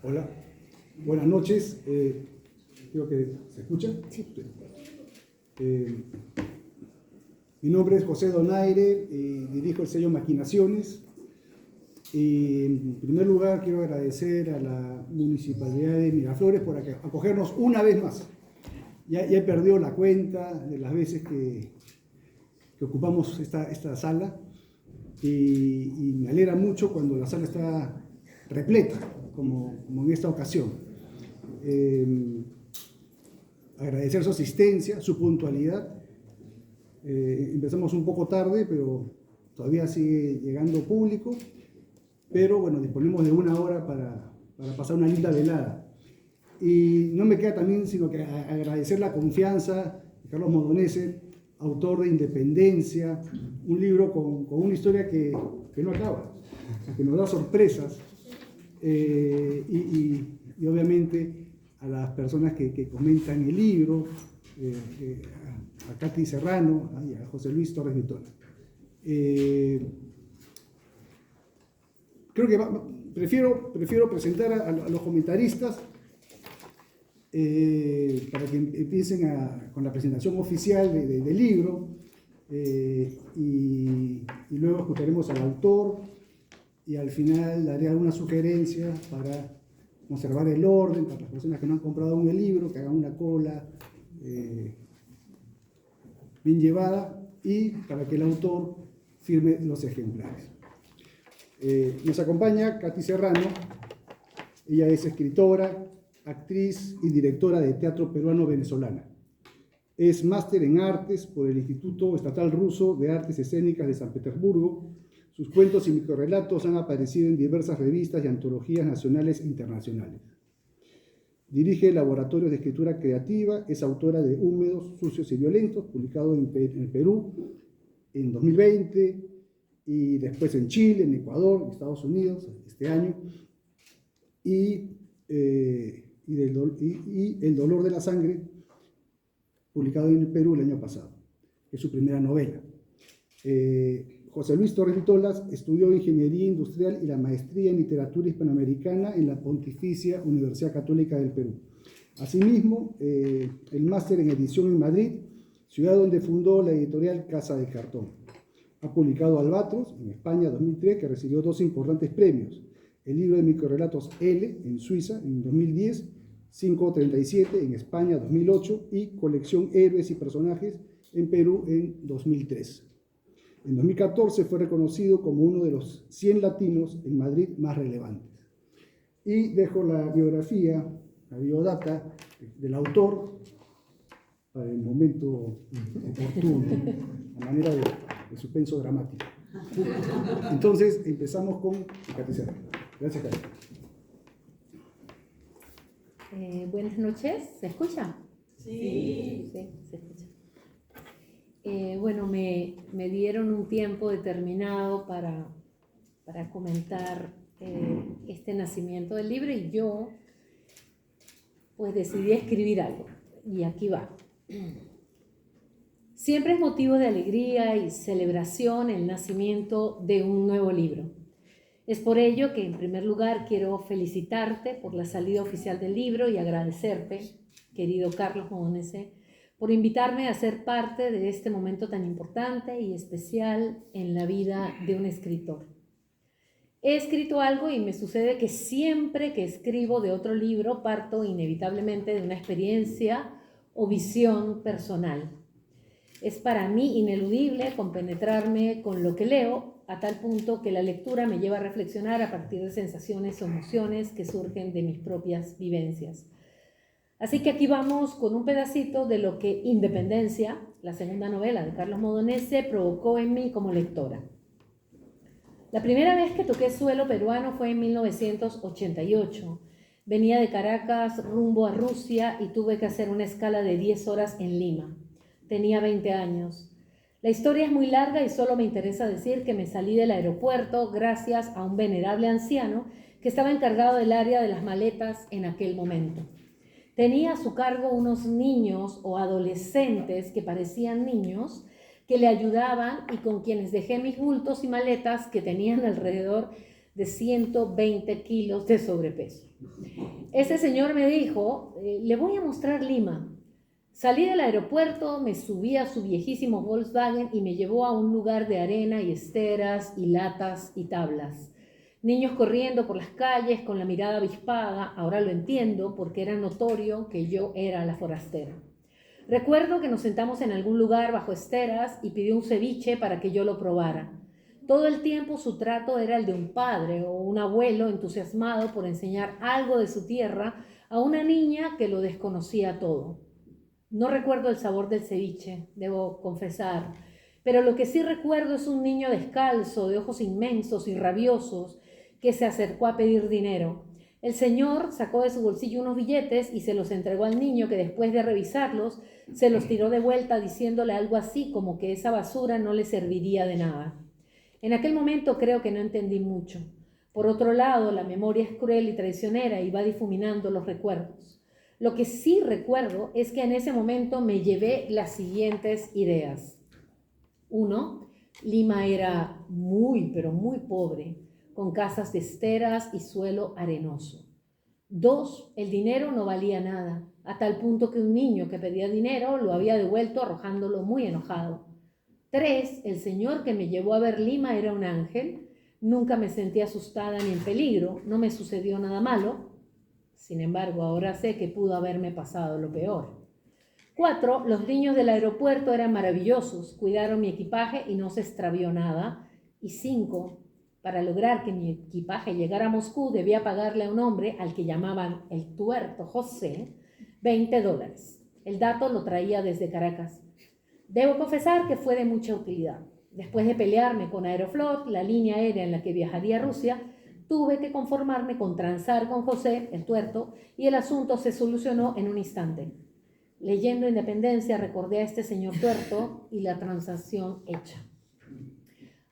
Hola, buenas noches. Creo que se escucha. Sí. Mi nombre es José Donaire y dirijo el sello Maquinaciones. Y en primer lugar quiero agradecer a la Municipalidad de Miraflores por acogernos una vez más. Ya he perdido la cuenta de las veces que ocupamos esta sala y me alegra mucho cuando la sala está repleta, como en esta ocasión. Agradecer su asistencia, su puntualidad. Empezamos un poco tarde, pero todavía sigue llegando público. Pero bueno, disponemos de una hora para pasar una linda velada. Y no me queda también sino que agradecer la confianza de Carlos Modonese, autor de Independencia, un libro con una historia que no acaba, que nos da sorpresas. Y obviamente a las personas que comentan el libro, a Katy Serrano y a José Luis Torres Vitola. Creo que prefiero presentar a los comentaristas para que empiecen con la presentación oficial del libro y luego escucharemos al autor y al final daré algunas sugerencias para conservar el orden, para las personas que no han comprado aún el libro, que hagan una cola bien llevada y para que el autor firme los ejemplares. Nos acompaña Katy Serrano. Ella es escritora, actriz y directora de teatro peruano-venezolana. Es máster en artes por el Instituto Estatal Ruso de Artes Escénicas de San Petersburgo. Sus cuentos y microrrelatos han aparecido en diversas revistas y antologías nacionales e internacionales. Dirige laboratorios de escritura creativa, es autora de Húmedos, Sucios y Violentos, publicado en Perú en 2020, y después en Chile, en Ecuador, en Estados Unidos, este año, y El dolor de la sangre, publicado en el Perú el año pasado, que es su primera novela. José Luis Torres Vitolas estudió Ingeniería Industrial y la maestría en Literatura Hispanoamericana en la Pontificia Universidad Católica del Perú. Asimismo, el máster en edición en Madrid, ciudad donde fundó la editorial Casa de Cartón. Ha publicado Albatros, en España, 2003, que recibió 2 importantes premios. El libro de microrrelatos L, en Suiza, en 2010, 537, en España, 2008, y Colección Héroes y Personajes, en Perú, en 2003. En 2014 fue reconocido como uno de los 100 latinos en Madrid más relevantes. Y dejo la biografía, la biodata del autor para el momento oportuno, a manera de suspenso dramático. Entonces, empezamos con Katy Serrano. Gracias, Katy. Buenas noches, ¿se escucha? Sí. Sí, se escucha. Bueno, me dieron un tiempo determinado para comentar este nacimiento del libro y yo pues decidí escribir algo y aquí va. Siempre es motivo de alegría y celebración el nacimiento de un nuevo libro. Es por ello que en primer lugar quiero felicitarte por la salida oficial del libro y agradecerte, querido Carlos Modonese, por invitarme a ser parte de este momento tan importante y especial en la vida de un escritor. He escrito algo y me sucede que siempre que escribo de otro libro parto inevitablemente de una experiencia o visión personal. Es para mí ineludible compenetrarme con lo que leo a tal punto que la lectura me lleva a reflexionar a partir de sensaciones o emociones que surgen de mis propias vivencias. Así que aquí vamos con un pedacito de lo que Independencia, la segunda novela de Carlos Modonese, provocó en mí como lectora. La primera vez que toqué suelo peruano fue en 1988. Venía de Caracas rumbo a Rusia y tuve que hacer una escala de 10 horas en Lima. Tenía 20 años. La historia es muy larga y solo me interesa decir que me salí del aeropuerto gracias a un venerable anciano que estaba encargado del área de las maletas en aquel momento. Tenía a su cargo unos niños o adolescentes que parecían niños que le ayudaban y con quienes dejé mis bultos y maletas que tenían alrededor de 120 kilos de sobrepeso. Ese señor me dijo, le voy a mostrar Lima. Salí del aeropuerto, me subí a su viejísimo Volkswagen y me llevó a un lugar de arena y esteras y latas y tablas. Niños corriendo por las calles con la mirada avispada, ahora lo entiendo porque era notorio que yo era la forastera. Recuerdo que nos sentamos en algún lugar bajo esteras y pidió un ceviche para que yo lo probara. Todo el tiempo su trato era el de un padre o un abuelo entusiasmado por enseñar algo de su tierra a una niña que lo desconocía todo. No recuerdo el sabor del ceviche, debo confesar, pero lo que sí recuerdo es un niño descalzo, de ojos inmensos y rabiosos, que se acercó a pedir dinero. El señor sacó de su bolsillo unos billetes y se los entregó al niño, que después de revisarlos se los tiró de vuelta diciéndole algo así como que esa basura no le serviría de nada. En aquel momento creo que no entendí mucho. Por otro lado, la memoria es cruel y traicionera y va difuminando los recuerdos. Lo que sí recuerdo es que en ese momento me llevé las siguientes ideas. 1. Lima era muy, pero muy pobre, con casas de esteras y suelo arenoso. 2. El dinero no valía nada, a tal punto que un niño que pedía dinero lo había devuelto arrojándolo muy enojado. 3. El señor que me llevó a ver Lima era un ángel. Nunca me sentí asustada ni en peligro, no me sucedió nada malo. Sin embargo, ahora sé que pudo haberme pasado lo peor. 4. Los niños del aeropuerto eran maravillosos, cuidaron mi equipaje y no se extravió nada. Y 5. Para lograr que mi equipaje llegara a Moscú, debía pagarle a un hombre al que llamaban el tuerto José $20. El dato lo traía desde Caracas. Debo confesar que fue de mucha utilidad. Después de pelearme con Aeroflot, la línea aérea en la que viajaría a Rusia, tuve que conformarme con transar con José, el tuerto, y el asunto se solucionó en un instante. Leyendo Independencia recordé a este señor tuerto y la transacción hecha.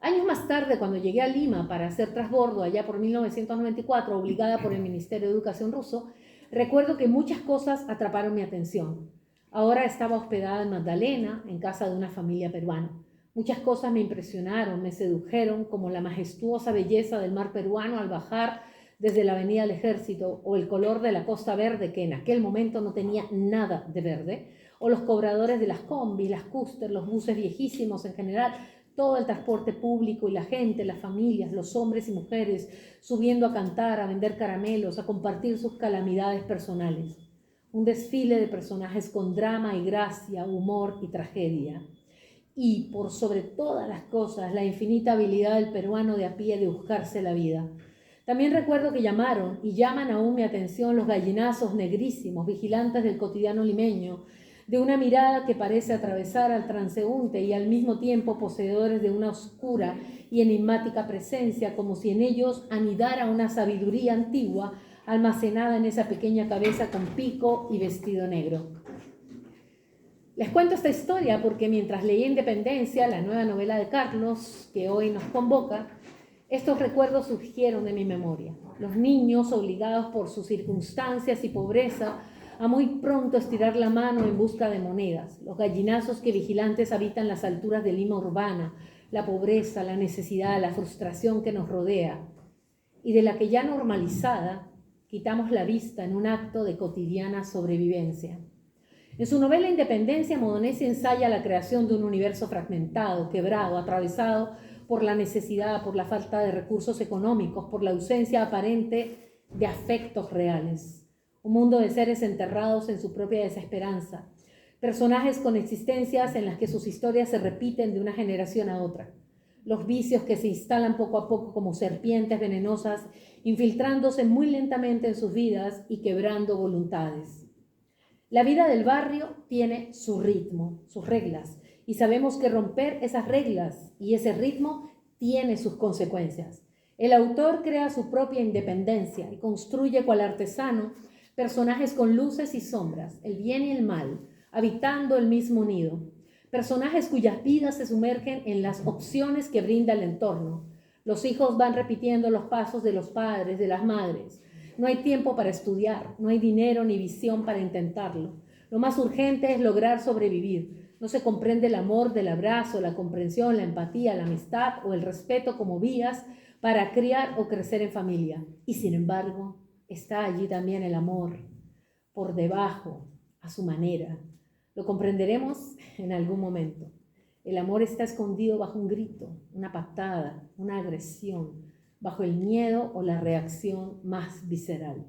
Años más tarde, cuando llegué a Lima para hacer transbordo allá por 1994, obligada por el Ministerio de Educación ruso, recuerdo que muchas cosas atraparon mi atención. Ahora estaba hospedada en Magdalena, en casa de una familia peruana. Muchas cosas me impresionaron, me sedujeron, como la majestuosa belleza del mar peruano al bajar desde la Avenida del Ejército, o el color de la Costa Verde, que en aquel momento no tenía nada de verde, o los cobradores de las combis, las cúster, los buses viejísimos en general, todo el transporte público y la gente, las familias, los hombres y mujeres, subiendo a cantar, a vender caramelos, a compartir sus calamidades personales. Un desfile de personajes con drama y gracia, humor y tragedia. Y, por sobre todas las cosas, la infinita habilidad del peruano de a pie de buscarse la vida. También recuerdo que llamaron y llaman aún mi atención los gallinazos negrísimos, vigilantes del cotidiano limeño, de una mirada que parece atravesar al transeúnte y al mismo tiempo poseedores de una oscura y enigmática presencia, como si en ellos anidara una sabiduría antigua almacenada en esa pequeña cabeza con pico y vestido negro. Les cuento esta historia porque mientras leía Independencia, la nueva novela de Carlos, que hoy nos convoca, estos recuerdos surgieron de mi memoria. Los niños, obligados por sus circunstancias y pobreza a muy pronto estirar la mano en busca de monedas, los gallinazos que vigilantes habitan las alturas de Lima urbana, la pobreza, la necesidad, la frustración que nos rodea, y de la que ya normalizada quitamos la vista en un acto de cotidiana sobrevivencia. En su novela Independencia, Modenesi ensaya la creación de un universo fragmentado, quebrado, atravesado por la necesidad, por la falta de recursos económicos, por la ausencia aparente de afectos reales. Un mundo de seres enterrados en su propia desesperanza, personajes con existencias en las que sus historias se repiten de una generación a otra, los vicios que se instalan poco a poco como serpientes venenosas, infiltrándose muy lentamente en sus vidas y quebrando voluntades. La vida del barrio tiene su ritmo, sus reglas, y sabemos que romper esas reglas y ese ritmo tiene sus consecuencias. El autor crea su propia independencia y construye cual artesano personajes con luces y sombras, el bien y el mal, habitando el mismo nido. Personajes cuyas vidas se sumergen en las opciones que brinda el entorno. Los hijos van repitiendo los pasos de los padres, de las madres. No hay tiempo para estudiar, no hay dinero ni visión para intentarlo. Lo más urgente es lograr sobrevivir. No se comprende el amor del abrazo, la comprensión, la empatía, la amistad o el respeto como vías para criar o crecer en familia. Y sin embargo, está allí también el amor, por debajo, a su manera. Lo comprenderemos en algún momento. El amor está escondido bajo un grito, una patada, una agresión, bajo el miedo o la reacción más visceral.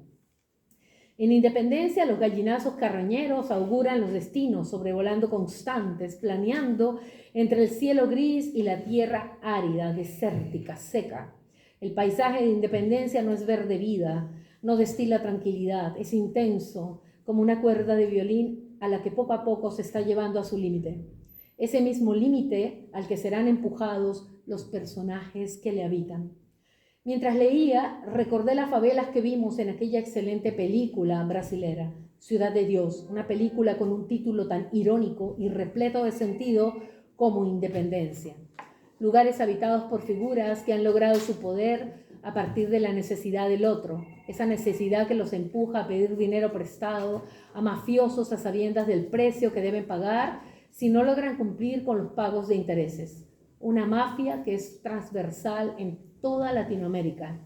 En Independencia, los gallinazos carroñeros auguran los destinos, sobrevolando constantes, planeando entre el cielo gris y la tierra árida, desértica, seca. El paisaje de Independencia no es verde vida, no destila tranquilidad, es intenso, como una cuerda de violín a la que poco a poco se está llevando a su límite. Ese mismo límite al que serán empujados los personajes que le habitan. Mientras leía, recordé las favelas que vimos en aquella excelente película brasilera, Ciudad de Dios, una película con un título tan irónico y repleto de sentido como Independencia. Lugares habitados por figuras que han logrado su poder a partir de la necesidad del otro, esa necesidad que los empuja a pedir dinero prestado a mafiosos a sabiendas del precio que deben pagar si no logran cumplir con los pagos de intereses. Una mafia que es transversal en toda Latinoamérica.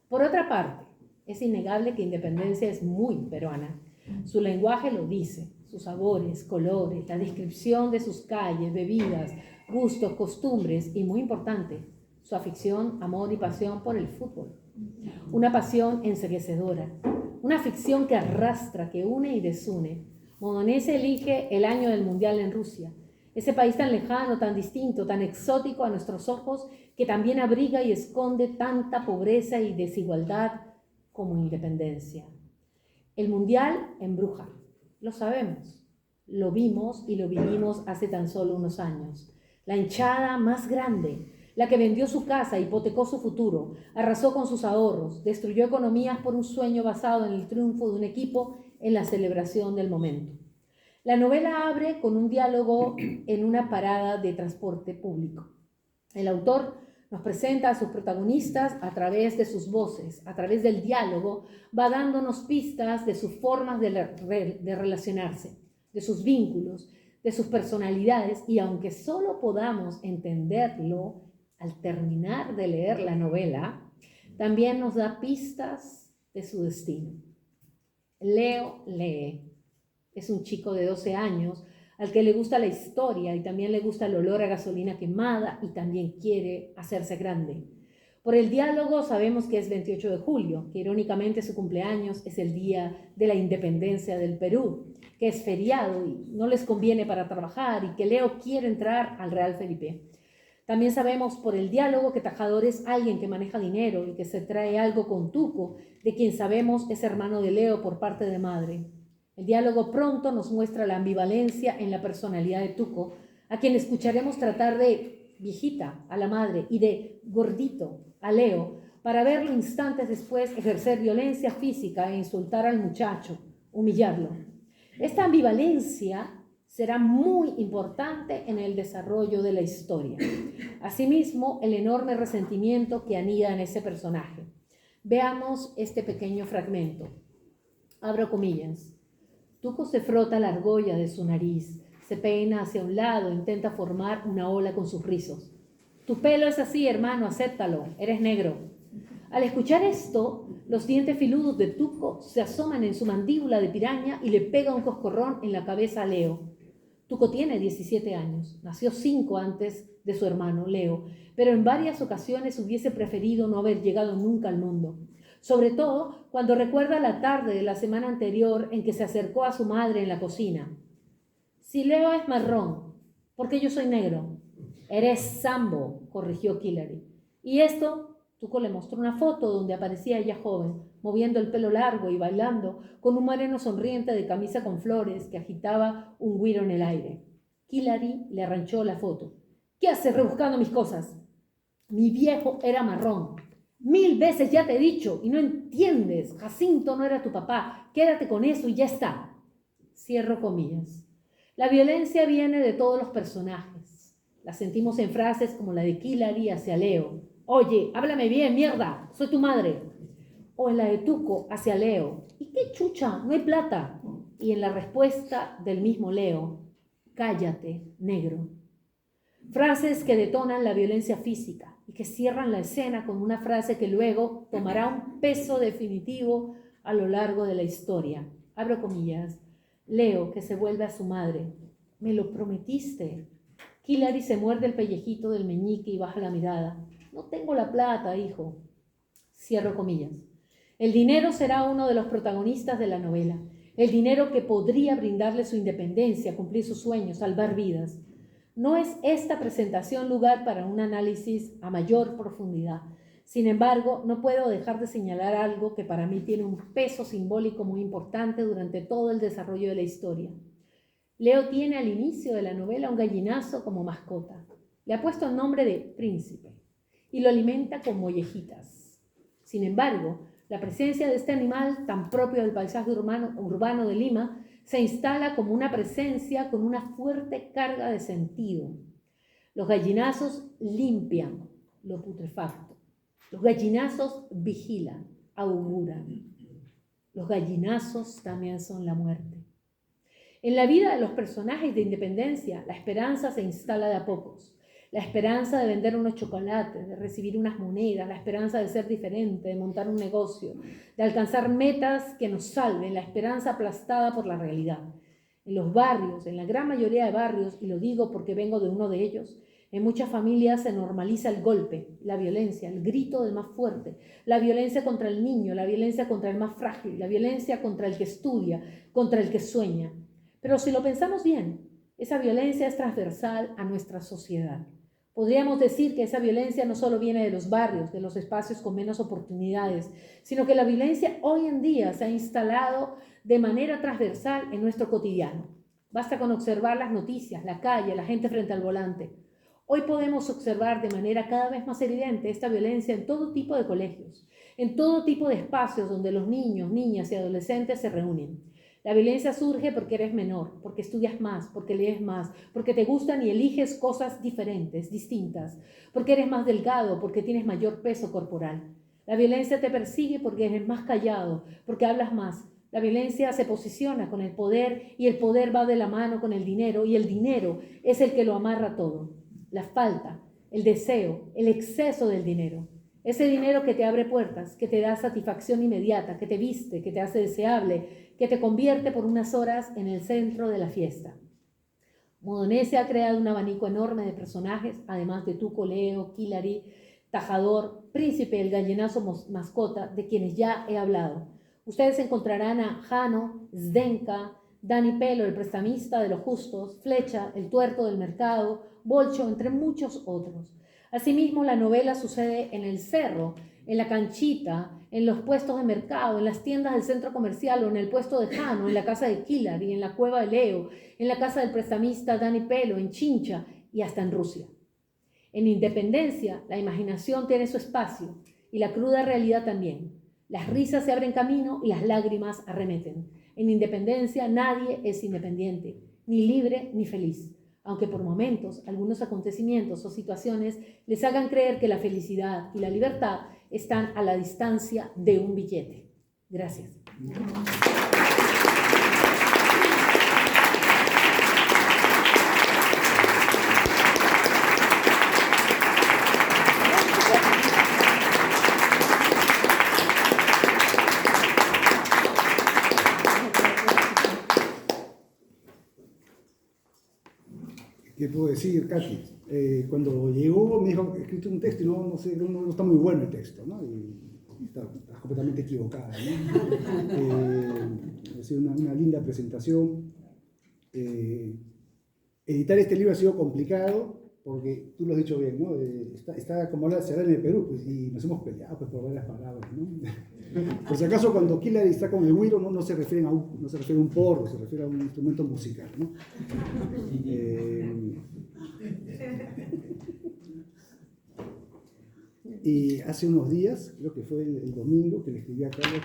Por otra parte, es innegable que Independencia es muy peruana. Su lenguaje lo dice, sus sabores, colores, la descripción de sus calles, bebidas, gustos, costumbres y, muy importante, su afición, amor y pasión por el fútbol. Una pasión enceguecedora, una ficción que arrastra, que une y desune. Modenese elige el año del Mundial en Rusia, ese país tan lejano, tan distinto, tan exótico a nuestros ojos, que también abriga y esconde tanta pobreza y desigualdad como Independencia. El Mundial embruja, lo sabemos, lo vimos y lo vivimos hace tan solo unos años. La hinchada más grande, la que vendió su casa, hipotecó su futuro, arrasó con sus ahorros, destruyó economías por un sueño basado en el triunfo de un equipo en la celebración del momento. La novela abre con un diálogo en una parada de transporte público. El autor nos presenta a sus protagonistas a través de sus voces, a través del diálogo, va dándonos pistas de sus formas de relacionarse, de sus vínculos, de sus personalidades, y aunque solo podamos entenderlo al terminar de leer la novela, también nos da pistas de su destino. Leo lee. Es un chico de 12 años al que le gusta la historia y también le gusta el olor a gasolina quemada y también quiere hacerse grande. Por el diálogo sabemos que es 28 de julio, que irónicamente su cumpleaños es el día de la independencia del Perú, que es feriado y no les conviene para trabajar y que Leo quiere entrar al Real Felipe. También sabemos por el diálogo que Tajador es alguien que maneja dinero y que se trae algo con Tuco, de quien sabemos es hermano de Leo por parte de madre. El diálogo pronto nos muestra la ambivalencia en la personalidad de Tuco, a quien escucharemos tratar de viejita a la madre y de gordito a Leo, para verlo instantes después ejercer violencia física e insultar al muchacho, humillarlo. Esta ambivalencia será muy importante en el desarrollo de la historia. Asimismo, el enorme resentimiento que anida en ese personaje. Veamos este pequeño fragmento. Abro comillas. Tuco se frota la argolla de su nariz, se peina hacia un lado, intenta formar una ola con sus rizos. Tu pelo es así, hermano, acéptalo, eres negro. Al escuchar esto, los dientes filudos de Tuco se asoman en su mandíbula de piraña y le pega un coscorrón en la cabeza a Leo. Tuco tiene 17 años, nació 5 antes de su hermano, Leo, pero en varias ocasiones hubiese preferido no haber llegado nunca al mundo. Sobre todo cuando recuerda la tarde de la semana anterior en que se acercó a su madre en la cocina. Si Leo es marrón, ¿por qué yo soy negro? Eres Sambo, corrigió Hillary. Y esto, Tuco le mostró una foto donde aparecía ella joven, moviendo el pelo largo y bailando, con un moreno sonriente de camisa con flores que agitaba un güiro en el aire. Hillary le arranchó la foto. ¿Qué haces rebuscando mis cosas? Mi viejo era marrón. 1000 veces ya te he dicho y no entiendes. Jacinto no era tu papá. Quédate con eso y ya está. Cierro comillas. La violencia viene de todos los personajes. La sentimos en frases como la de Hillary hacia Leo. Oye, háblame bien, mierda, soy tu madre. O en la de Tuco hacia Leo. ¿Y qué chucha? No hay plata. Y en la respuesta del mismo Leo. Cállate, negro. Frases que detonan la violencia física y y que cierran la escena con una frase que luego tomará un peso definitivo a lo largo de la historia. Abro comillas. Leo, que se vuelve a su madre. Me lo prometiste. Kilary se muerde el pellejito del meñique y baja la mirada. No tengo la plata, hijo. Cierro comillas. El dinero será uno de los protagonistas de la novela. El dinero que podría brindarle su independencia, cumplir sus sueños, salvar vidas. No es esta presentación lugar para un análisis a mayor profundidad. Sin embargo, no puedo dejar de señalar algo que para mí tiene un peso simbólico muy importante durante todo el desarrollo de la historia. Leo tiene al inicio de la novela un gallinazo como mascota. Le ha puesto el nombre de Príncipe y lo alimenta con mollejitas. Sin embargo, la presencia de este animal tan propio del paisaje urbano de Lima se instala como una presencia con una fuerte carga de sentido. Los gallinazos limpian lo putrefacto. Los gallinazos vigilan, auguran. Los gallinazos también son la muerte. En la vida de los personajes de Independencia, la esperanza se instala de a pocos. La esperanza de vender unos chocolates, de recibir unas monedas, la esperanza de ser diferente, de montar un negocio, de alcanzar metas que nos salven, la esperanza aplastada por la realidad. En los barrios, en la gran mayoría de barrios, y lo digo porque vengo de uno de ellos, en muchas familias se normaliza el golpe, la violencia, el grito del más fuerte, la violencia contra el niño, la violencia contra el más frágil, la violencia contra el que estudia, contra el que sueña. Pero si lo pensamos bien, esa violencia es transversal a nuestra sociedad. Podríamos decir que esa violencia no solo viene de los barrios, de los espacios con menos oportunidades, sino que la violencia hoy en día se ha instalado de manera transversal en nuestro cotidiano. Basta con observar las noticias, la calle, la gente frente al volante. Hoy podemos observar de manera cada vez más evidente esta violencia en todo tipo de colegios, en todo tipo de espacios donde los niños, niñas y adolescentes se reúnen. La violencia surge porque eres menor, porque estudias más, porque lees más, porque te gustan y eliges cosas diferentes, distintas, porque eres más delgado, porque tienes mayor peso corporal. La violencia te persigue porque eres más callado, porque hablas más. La violencia se posiciona con el poder y el poder va de la mano con el dinero y el dinero es el que lo amarra todo. La falta, el deseo, el exceso del dinero. Ese dinero que te abre puertas, que te da satisfacción inmediata, que te viste, que te hace deseable, que te convierte por unas horas en el centro de la fiesta. Modenese ha creado un abanico enorme de personajes, además de Tuco, Leo, Kilary, Tajador, Príncipe, el gallinazo mascota, de quienes ya he hablado. Ustedes encontrarán a Jano, Zdenka, Dani Pelo, el prestamista de los justos, Flecha, el tuerto del mercado, Bolcho, entre muchos otros. Asimismo, la novela sucede en el cerro, en la canchita, en los puestos de mercado, en las tiendas del centro comercial o en el puesto de Jano, en la casa de Kilary, en la cueva de Leo, en la casa del prestamista Dani Pelo, en Chincha y hasta en Rusia. En Independencia, la imaginación tiene su espacio y la cruda realidad también. Las risas se abren camino y las lágrimas arremeten. En Independencia nadie es independiente, ni libre ni feliz, aunque por momentos algunos acontecimientos o situaciones les hagan creer que la felicidad y la libertad están a la distancia de un billete. Gracias. ¿Qué puedo decir, Katy? Cuando llegó me dijo, he escrito un texto y no sé, no está muy bueno el texto, ¿no? Y está completamente equivocada, ¿no? Ha sido una linda presentación. Editar este libro ha sido complicado porque, tú lo has dicho bien, ¿no? Está como habla de cerrar en el Perú, pues, y nos hemos peleado pues, por varias palabras, ¿no? Por si acaso, cuando Kilary está con el güiro, no se refiere a un porro, se refiere a un instrumento musical, ¿no? Y hace unos días, creo que fue el domingo, que le escribí a Carlos,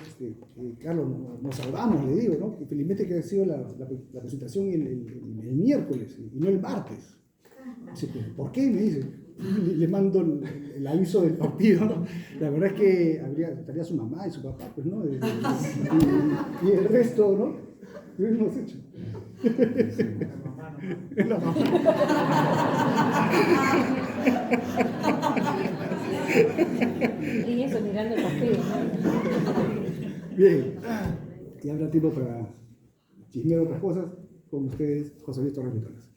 Carlos, nos salvamos, le digo, ¿no? Que felizmente que ha sido la presentación el miércoles y no el martes. Dice, ¿por qué? Me dice. Le mando el aviso del partido, ¿no? La verdad es que estaría su mamá y su papá, pues, ¿no? Y el resto, ¿no? Lo hemos hecho. La mamá. Y eso, mirando el partido, ¿no? Bien, y habrá tiempo para chismear otras cosas. Con ustedes, José Luis Torres Vitolas.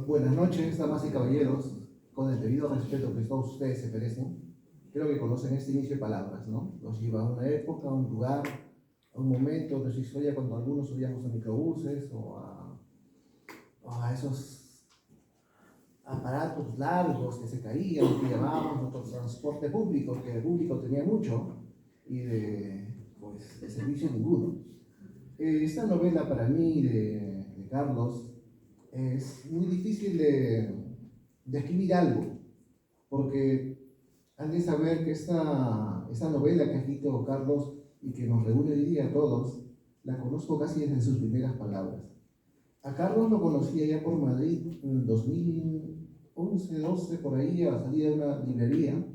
Buenas noches, damas y caballeros. Con el debido respeto que todos ustedes se merecen, creo que conocen este inicio de palabras, ¿no? Nos lleva a una época, a un lugar, a un momento de su historia cuando algunos subíamos a microbuses o a esos aparatos largos que se caían, que llamábamos nuestro transporte público, que el público tenía mucho y de servicio ninguno. Esta novela para mí de Carlos es muy difícil de escribir algo, porque han de saber que esta novela que ha escrito Carlos y que nos reúne hoy día a todos, la conozco casi desde sus primeras palabras. A Carlos lo conocía ya por Madrid en 2011, 12, por ahí, a la salida de una librería,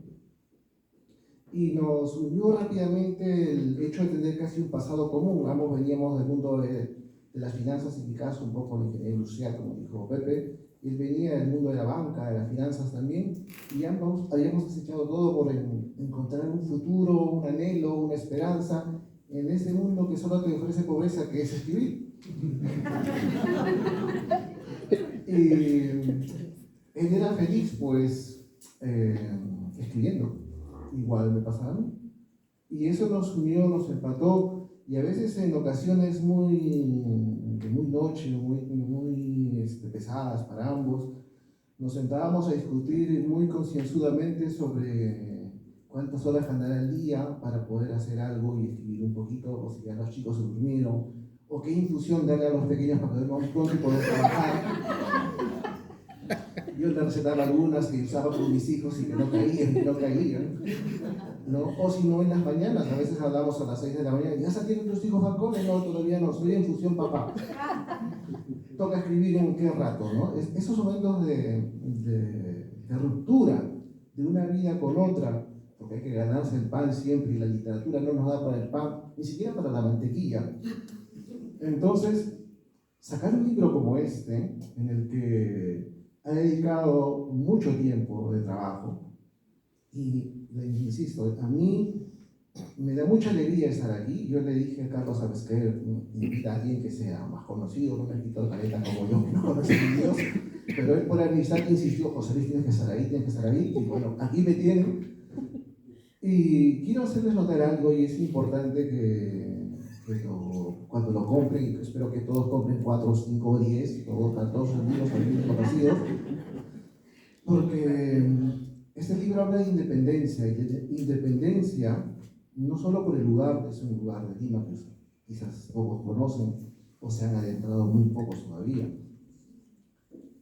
y nos unió rápidamente el hecho de tener casi un pasado común. Ambos veníamos del mundo de las finanzas, y mi caso un poco la ingeniería industrial, como dijo Pepe, y él venía del mundo de la banca, de las finanzas también, y ambos habíamos desechado todo por encontrar un futuro, un anhelo, una esperanza en ese mundo que solo te ofrece pobreza, que es escribir. Y él era feliz, pues, escribiendo. Igual me pasaba a mí. Y eso nos unió, nos empató, y a veces en ocasiones muy noche, muy pesadas para ambos, nos sentábamos a discutir muy concienzudamente sobre cuántas horas ganará el día para poder hacer algo y escribir un poquito, o si ya los chicos se durmieron, o qué infusión darle a los pequeños para que duerman pronto y poder trabajar. Yo le recetaba algunas que usaba con mis hijos y que no caían, ¿no? O si no, en las mañanas, a veces hablamos a las 6 de la mañana, ¿ya salieron tus hijos al cole? No, todavía no, estoy en fusión, papá. Toca escribir en qué rato, ¿no? Esos momentos de ruptura de una vida con otra, porque hay que ganarse el pan siempre y la literatura no nos da para el pan, ni siquiera para la mantequilla. Entonces, sacar un libro como este, en el que ha dedicado mucho tiempo de trabajo, y le insisto, a mí me da mucha alegría estar aquí. Yo le dije a Carlos, ¿sabes qué? Invita a alguien que sea más conocido, no me quito careta como yo, que no conoce a Dios, pero él por amistad insistió, José Luis, tienes que estar ahí, tienes que estar ahí, y bueno, aquí me tienen. Y quiero hacerles notar algo, y es importante cuando lo compren, y espero que todos compren 4, 5 o 10, todos amigos conocidos, porque este libro habla de independencia, y de independencia no solo por el lugar, es un lugar de Lima que quizás pocos conocen o se han adentrado muy pocos todavía.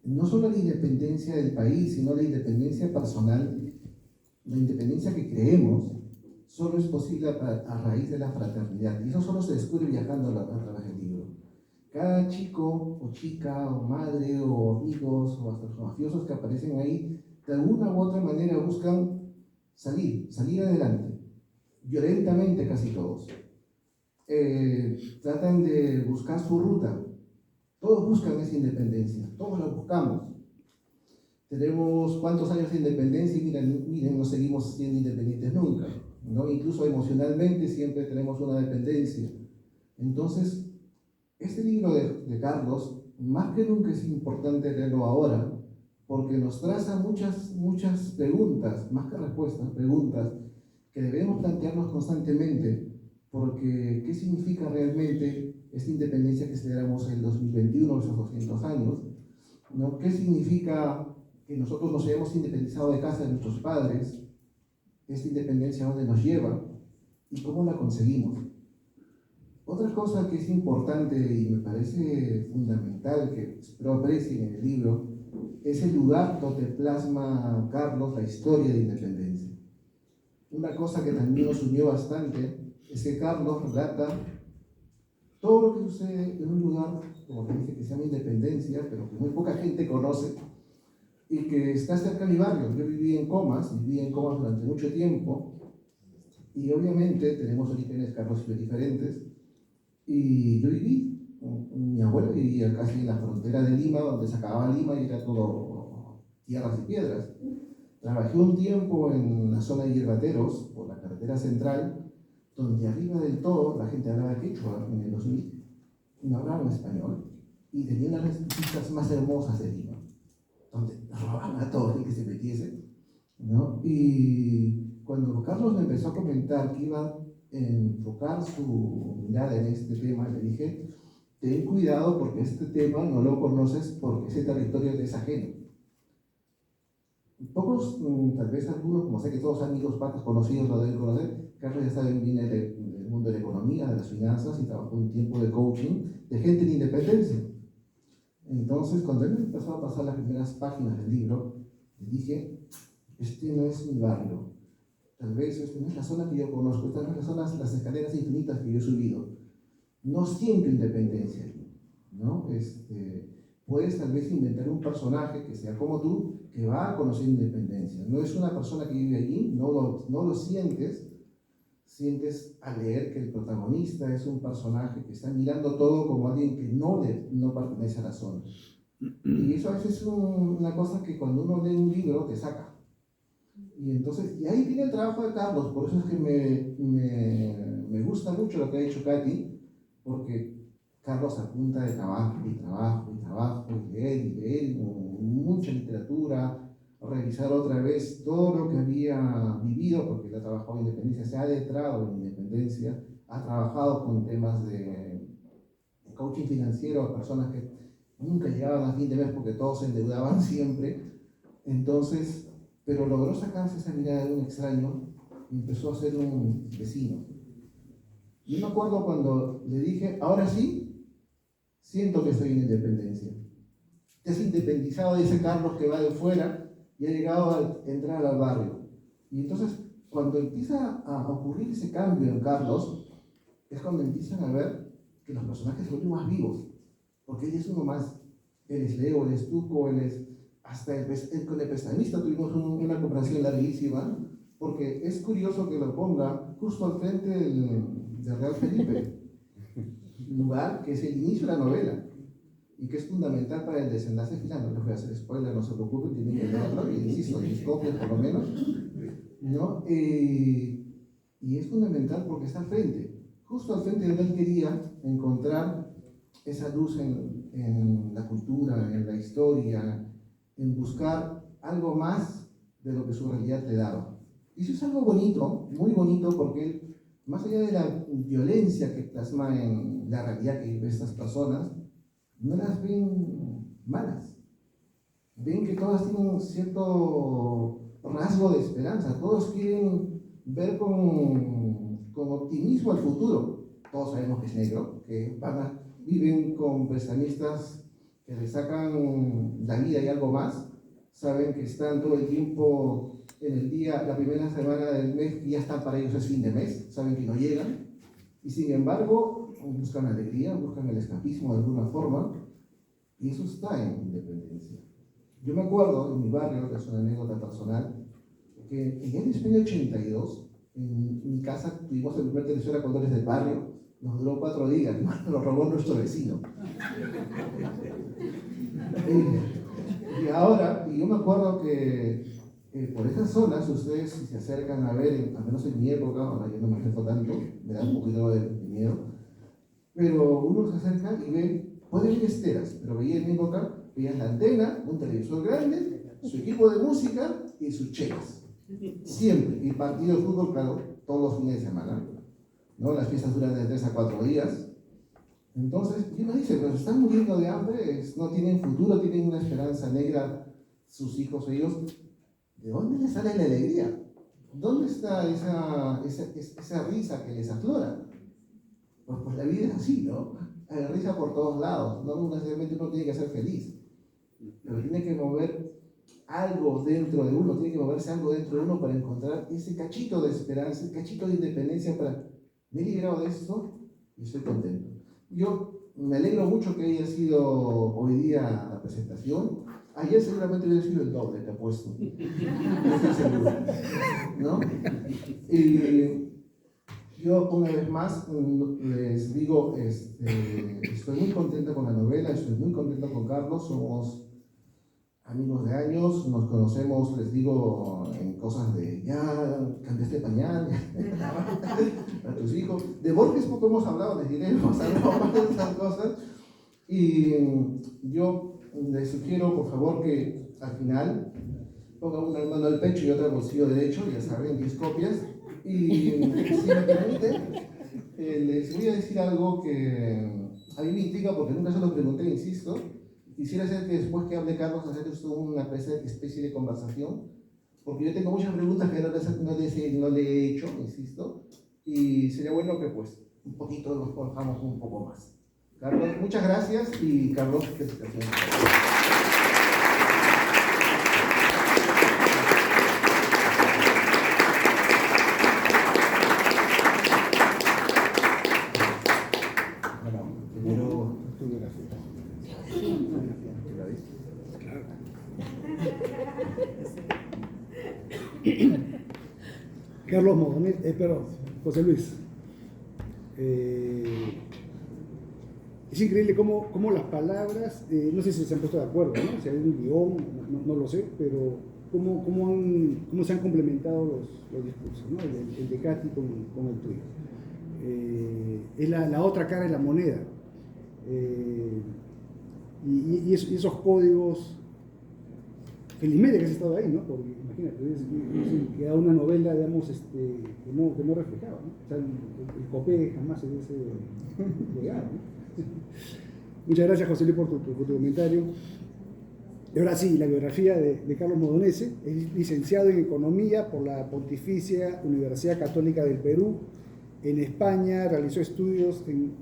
No solo la independencia del país, sino la independencia personal, la independencia que creemos, solo es posible a raíz de la fraternidad. Y eso solo se descubre viajando a través del libro. Cada chico o chica o madre o amigos o hasta los mafiosos que aparecen ahí, de alguna u otra manera buscan salir adelante. Violentamente casi todos. Tratan de buscar su ruta. Todos buscan esa independencia, todos la buscamos. Tenemos cuántos años de independencia y miren, no seguimos siendo independientes nunca, ¿no? Incluso emocionalmente siempre tenemos una dependencia. Entonces, este libro de Carlos, más que nunca es importante leerlo ahora, porque nos traza muchas preguntas, más que respuestas, preguntas, que debemos plantearnos constantemente, porque ¿qué significa realmente esta independencia que celebramos en el 2021, esos 200 años? ¿No? ¿Qué significa que nosotros nos hayamos independizado de casa de nuestros padres? ¿Esta independencia a dónde nos lleva? ¿Y cómo la conseguimos? Otra cosa que es importante y me parece fundamental, que espero aprecien en el libro, es el lugar donde plasma Carlos la historia de independencia. Una cosa que también nos unió bastante es que Carlos relata todo lo que sucede en un lugar, como te dije, que se llama Independencia, pero que muy poca gente conoce y que está cerca de mi barrio. Yo viví en Comas durante mucho tiempo, y obviamente tenemos orígenes, Carlos y yo, diferentes, Y yo viví, mi abuelo vivía casi en la frontera de Lima, donde se acababa Lima y era todo tierras y piedras. Trabajé un tiempo en la zona de Hierbateros, por la carretera central, donde arriba del todo la gente hablaba quechua en el 2000, no hablaban español, y tenían las vistas más hermosas de Lima, donde robaban a todo el que se metiese, ¿no? Y cuando Carlos me empezó a comentar que iba a enfocar su mirada en este tema, le dije, ten cuidado porque este tema no lo conoces porque ese territorio te es ajeno. Pocos, tal vez algunos, como sé que todos amigos, patas conocidos lo deben conocer, Carlos ya saben, viene del mundo de la economía, de las finanzas y trabajó un tiempo de coaching de gente en independencia. Entonces, cuando él me empezó a pasar las primeras páginas del libro, le dije, este no es mi barrio, tal vez esta no es la zona que yo conozco, estas no es las zonas, las escaleras infinitas que yo he subido. No siento independencia, ¿no? Puedes tal vez inventar un personaje que sea como tú, que va a conocer independencia. No es una persona que vive allí, no lo sientes. Sientes al leer que el protagonista es un personaje que está mirando todo como alguien que no pertenece a la zona. Y eso a veces es una cosa que cuando uno lee un libro te saca. Y entonces, y ahí viene el trabajo de Carlos, por eso es que me gusta mucho lo que ha hecho Katy, porque Carlos apunta de trabajo y trabajo y trabajo, y leer, mucha literatura, revisar otra vez todo lo que había vivido, porque él ha trabajado en independencia, se ha adentrado en independencia, ha trabajado con temas de coaching financiero a personas que nunca llegaban a fin de mes porque todos se endeudaban siempre. Entonces, pero logró sacarse esa mirada de un extraño y empezó a ser un vecino. Yo me acuerdo cuando le dije, ahora sí, siento que estoy en independencia. Te has independizado de ese Carlos que va de fuera y ha llegado a entrar al barrio. Y entonces, cuando empieza a ocurrir ese cambio en Carlos, es cuando empiezan a ver que los personajes se vuelven más vivos, porque él es uno más. Él es Leo, él es Tuco, él es... Hasta con el prestamista tuvimos una comparación larguísima, porque es curioso que lo ponga justo al frente del Real Felipe, lugar que es el inicio de la novela y que es fundamental para el desenlace final. No les voy a hacer spoiler, no se preocupen, tienen que leerlo, y insisto, 10 copias por lo menos, ¿no? Y es fundamental porque está al frente, justo al frente donde él quería encontrar esa luz en la cultura, en la historia, en buscar algo más de lo que su realidad le daba. Y eso es algo bonito, muy bonito, porque él, más allá de la violencia que plasma en la realidad que viven estas personas, no las ven malas. Ven que todas tienen un cierto rasgo de esperanza, todos quieren ver con optimismo el futuro. Todos sabemos que es negro, que viven con prestamistas que le sacan la vida y algo más, saben que están todo el tiempo en el día, la primera semana del mes, y ya están para ellos es fin de mes, saben que no llegan, y sin embargo buscan alegría, buscan el escapismo de alguna forma, y eso está en independencia. Yo me acuerdo en mi barrio, que es una anécdota personal, que en el año 82, en mi casa tuvimos el primer televisor a colores del barrio, nos duró 4 días, nos lo robó nuestro vecino. Y yo me acuerdo que por esas zonas, ustedes si se acercan a ver, al menos en mi época, ahora yo no me acerco tanto, me da un poquito de miedo, pero uno se acerca y ve, puede ver esteras, pero veía en mi época, veías la antena, un televisor grande, su equipo de música y sus chelas. Siempre, y partido de fútbol, claro, todos los fines de semana, ¿no? Las fiestas duran de 3 a 4 días. Entonces, y uno dice, pero están muriendo de hambre, no tienen futuro, tienen una esperanza negra, sus hijos, ellos. ¿De dónde les sale la alegría? ¿Dónde está esa risa que les aflora? Pues la vida es así, ¿no? Hay risa por todos lados, no necesariamente uno tiene que ser feliz, pero tiene que mover algo dentro de uno, tiene que moverse algo dentro de uno para encontrar ese cachito de esperanza, ese cachito de independencia para, me he librado de esto y estoy contento. Yo me alegro mucho que haya sido hoy día la presentación. Ayer seguramente hubiera sido el doble, te apuesto. No estoy seguro, ¿no? Yo una vez más les digo, estoy muy contento con la novela, estoy muy contento con Carlos, somos amigos de años, nos conocemos, les digo, en cosas de ya cambiaste pañal a tus hijos. De Borges poco hemos hablado, les diré, hemos hablado más de estas cosas. Y yo les sugiero, por favor, que al final pongan una mano al pecho y otra al bolsillo derecho, ya saben, 10 copias. Y si me permite, les voy a decir algo que a mí me intriga porque nunca se lo pregunté, insisto. Quisiera hacer que después que hable Carlos, hacer esto una especie de conversación, porque yo tengo muchas preguntas que no le he hecho, insisto, y sería bueno que pues un poquito nos conozcamos un poco más. Carlos, muchas gracias y Carlos, felicitaciones. Carlos Modonese, perdón, José Luis. Es increíble cómo las palabras, no sé si se han puesto de acuerdo, ¿no? Si hay un guión, no lo sé, pero cómo se han complementado los discursos, ¿no? El de Katy con el tuyo. Es la otra cara de la moneda. Y esos códigos, felizmente que has estado ahí, ¿no? Porque imagínate, queda una novela, digamos, que no reflejaba, ¿no? O sea, el copé jamás se hubiese llegado, ¿no? Muchas gracias, José Luis, por tu comentario. Y ahora sí, la biografía de Carlos Modonese. Es licenciado en Economía por la Pontificia Universidad Católica del Perú. En España realizó estudios en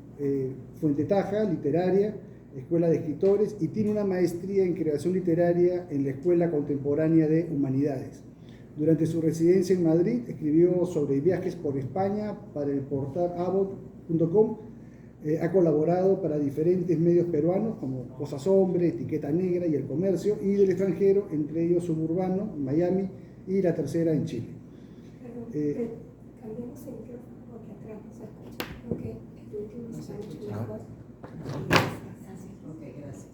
Fuente Taja, literaria, Escuela de Escritores, y tiene una maestría en creación literaria en la Escuela Contemporánea de Humanidades. Durante su residencia en Madrid escribió sobre viajes por España para el portal avot.com. Ha colaborado para diferentes medios peruanos como Cosas Hombre, Etiqueta Negra y El Comercio, y del extranjero, entre ellos Suburbano, Miami, y La Tercera en Chile. Cambiemos el micrófono porque atrás no se escucha. Creo que el último se escucha mejor. Ok, gracias.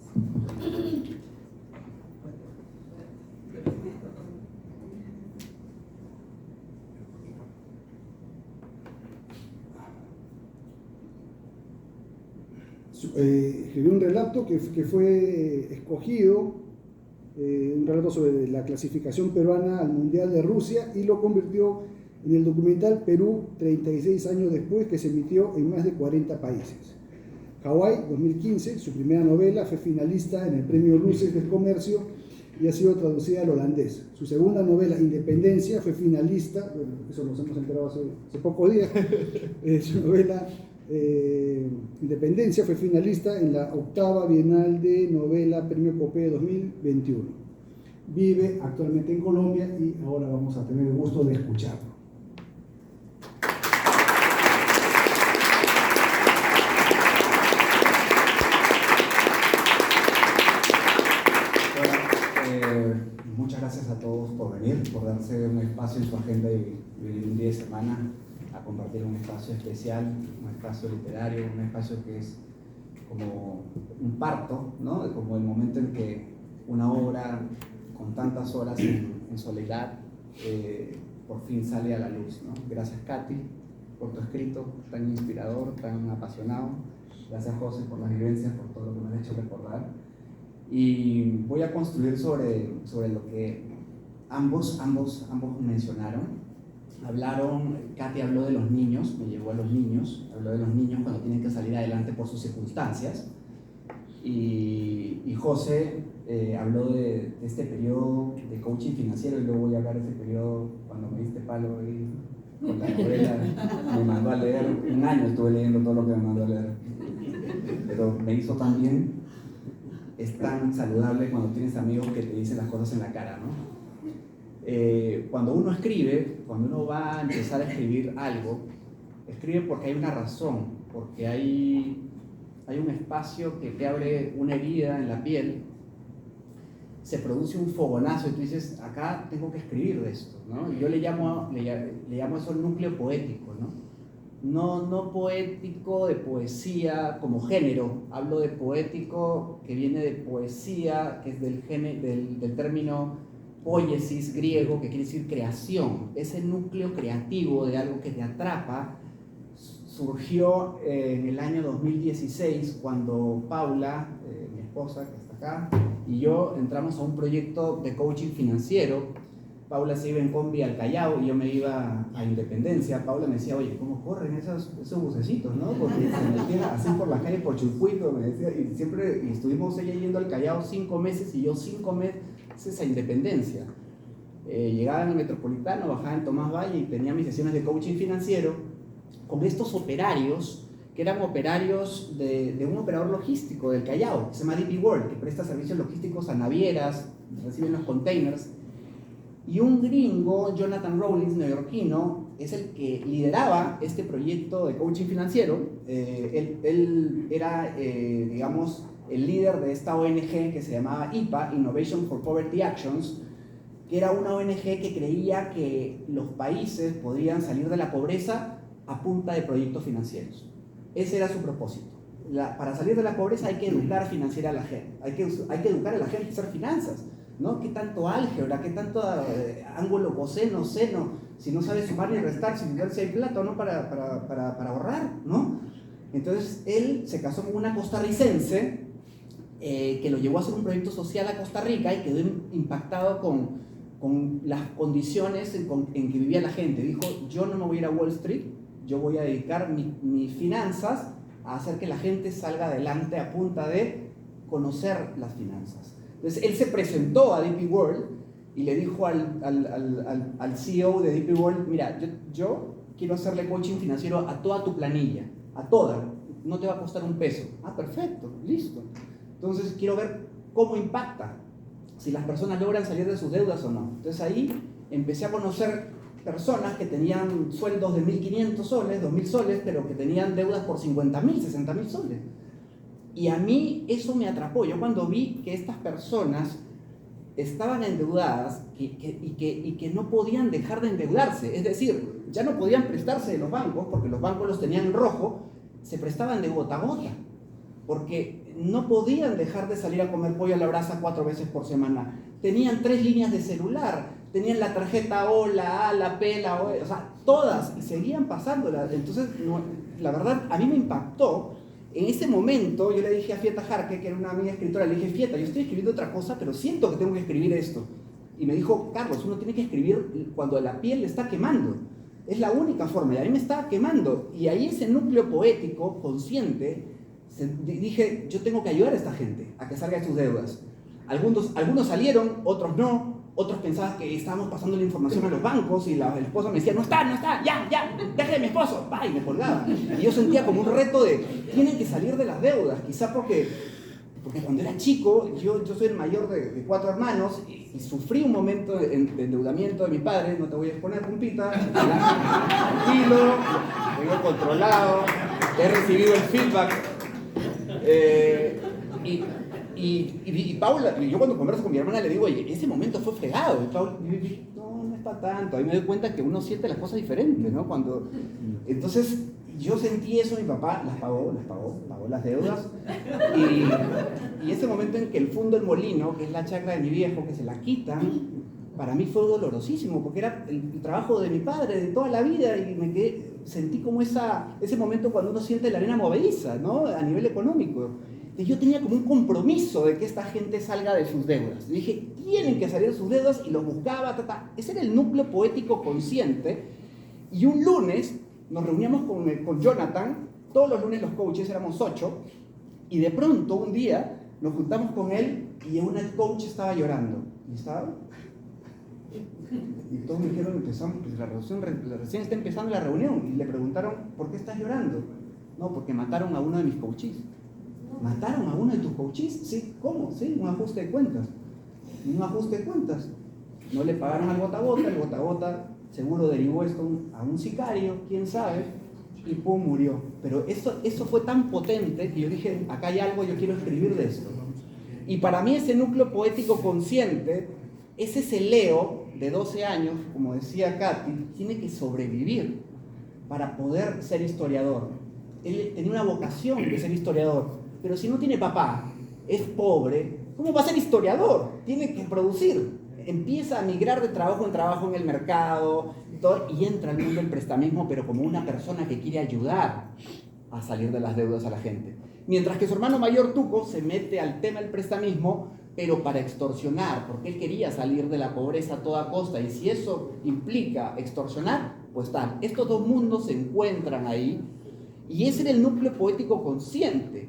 Escribió un relato que fue escogido, un relato sobre la clasificación peruana al Mundial de Rusia, y lo convirtió en el documental Perú 36 años después, que se emitió en más de 40 países. Hawái, 2015, su primera novela, fue finalista en el Premio Luces del Comercio y ha sido traducida al holandés. Su segunda novela, Independencia, fue finalista, bueno, eso nos hemos enterado hace pocos días, su novela Independencia fue finalista en la 8ª Bienal de Novela Premio Copé 2021. Vive actualmente en Colombia y ahora vamos a tener el gusto de escucharlo. Muchas gracias a todos por venir, por darse un espacio en su agenda y venir un día de semana a compartir un espacio especial, un espacio literario, un espacio que es como un parto, ¿no? Como el momento en que una obra con tantas horas en soledad por fin sale a la luz, ¿no? Gracias, Katy, por tu escrito tan inspirador, tan apasionado. Gracias, José, por las vivencias, por todo lo que me has hecho recordar. Y voy a construir sobre lo que ambos mencionaron. Katy habló de los niños, me llevó a los niños, habló de los niños cuando tienen que salir adelante por sus circunstancias. Y José habló de este periodo de coaching financiero, y luego voy a hablar de ese periodo cuando me diste palo y con la novela me mandó a leer. Un año estuve leyendo todo lo que me mandó a leer, pero me hizo tan bien. Es tan saludable cuando tienes amigos que te dicen las cosas en la cara, ¿no? Cuando uno escribe, cuando uno va a empezar a escribir algo, escribe porque hay una razón, porque hay un espacio que te abre una herida en la piel, se produce un fogonazo y tú dices, acá tengo que escribir de esto, ¿no? Y yo le llamo eso el núcleo poético, ¿no? no poético de poesía como género, hablo de poético que viene de poesía, que es del término poiesis griego, que quiere decir creación. Ese núcleo creativo de algo que te atrapa surgió en el año 2016 cuando Paula, mi esposa que está acá, y yo entramos a un proyecto de coaching financiero. Paula se iba en combi al Callao y yo me iba a Independencia. Paula me decía, oye, ¿cómo corren esos bucecitos, no? Porque se metían así por la calle, por circuito, me decía. Y siempre estuvimos ella yendo al Callao 5 meses y yo 5 meses a Independencia. Llegaba en el Metropolitano, bajaba en Tomás Valle y tenía mis sesiones de coaching financiero con estos operarios, que eran operarios de un operador logístico del Callao, que se llama DP World, que presta servicios logísticos a navieras, reciben los containers. Y un gringo, Jonathan Rawlings, neoyorquino, es el que lideraba este proyecto de coaching financiero. Él era, digamos, el líder de esta ONG que se llamaba IPA, Innovation for Poverty Actions, que era una ONG que creía que los países podrían salir de la pobreza a punta de proyectos financieros. Ese era su propósito. Para salir de la pobreza hay que educar financiera a la gente, hay que educar a la gente a hacer finanzas, ¿no? ¿Qué tanto álgebra, qué tanto ángulo coseno, seno, si no sabes sumar ni restar, sin ver si hay plata o no para ahorrar, ¿no? Entonces él se casó con una costarricense que lo llevó a hacer un proyecto social a Costa Rica y quedó impactado con las condiciones en que vivía la gente. Dijo, yo no me voy a ir a Wall Street, yo voy a dedicar mis finanzas a hacer que la gente salga adelante a punta de conocer las finanzas. Entonces él se presentó a DP World y le dijo al CEO de DP World, mira, yo quiero hacerle coaching financiero a toda tu planilla, a toda, no te va a costar un peso. Ah, perfecto, listo. Entonces quiero ver cómo impacta, si las personas logran salir de sus deudas o no. Entonces ahí empecé a conocer personas que tenían sueldos de 1.500 soles, 2.000 soles, pero que tenían deudas por 50.000, 60.000 soles. Y a mí eso me atrapó. Yo cuando vi que estas personas estaban endeudadas y que no podían dejar de endeudarse, es decir, ya no podían prestarse de los bancos porque los bancos los tenían en rojo, se prestaban de gota a gota, porque no podían dejar de salir a comer pollo a la brasa 4 veces por semana. Tenían 3 líneas de celular, tenían la tarjeta O, la A, la P, la O, o sea, todas, y seguían pasándolas. Entonces, la verdad, a mí me impactó. En ese momento, yo le dije a Fieta Jarque, que era una amiga escritora, le dije, Fieta, yo estoy escribiendo otra cosa, pero siento que tengo que escribir esto. Y me dijo, Carlos, uno tiene que escribir cuando la piel le está quemando. Es la única forma, y a mí me estaba quemando. Y ahí ese núcleo poético, consciente, dije, yo tengo que ayudar a esta gente a que salga de sus deudas. Algunos salieron, otros no. Otros pensaban que estábamos pasando la información a los bancos y el esposo me decía, no está, ya, déjale a mi esposo, va, y me colgaba. Y yo sentía como un reto de, tienen que salir de las deudas, quizá porque cuando era chico, yo soy el mayor de 4 hermanos y sufrí un momento de endeudamiento de mi padre, no te voy a exponer, pumpita, tranquilo, tengo controlado, he recibido el feedback. Y Paula, yo cuando converso con mi hermana le digo, oye, ese momento fue fregado. Y Paula, no es para tanto. Ahí me doy cuenta que uno siente las cosas diferentes, ¿no? Entonces, yo sentí eso, mi papá las pagó las deudas. Y ese momento en que el fundo del molino, que es la chacra de mi viejo, que se la quitan, para mí fue dolorosísimo, porque era el trabajo de mi padre de toda la vida y sentí como ese momento cuando uno siente la arena movediza, ¿no? A nivel económico. Y yo tenía como un compromiso de que esta gente salga de sus deudas. Y dije, tienen que salir de sus deudas, y los buscaba, Ese era el núcleo poético consciente. Y un lunes nos reuníamos con Jonathan, todos los lunes los coaches éramos 8, y de pronto un día nos juntamos con él y una coach estaba llorando. ¿Y estaba? Y todos me dijeron, recién está empezando la reunión, y le preguntaron, ¿por qué estás llorando? No, porque mataron a uno de mis coaches. ¿Mataron a uno de tus coaches? Sí, ¿cómo? Sí, un ajuste de cuentas. No le pagaron al gota a gota, el gota a gota seguro derivó esto a un sicario, quién sabe, y pum, murió. Pero eso fue tan potente que yo dije, acá hay algo, yo quiero escribir de esto. Y para mí ese núcleo poético consciente es ese Leo de 12 años, como decía Katy, tiene que sobrevivir. para poder ser historiador. Él tenía una vocación de ser historiador, pero si no tiene papá, es pobre, ¿cómo va a ser historiador? Tiene que producir. Empieza a migrar de trabajo en trabajo en el mercado y entra al mundo del prestamismo, pero como una persona que quiere ayudar a salir de las deudas a la gente. Mientras que su hermano mayor, Tuco, se mete al tema del prestamismo, pero para extorsionar, porque él quería salir de la pobreza a toda costa, y si eso implica extorsionar, pues tal. Estos dos mundos se encuentran ahí, y ese era el núcleo poético consciente,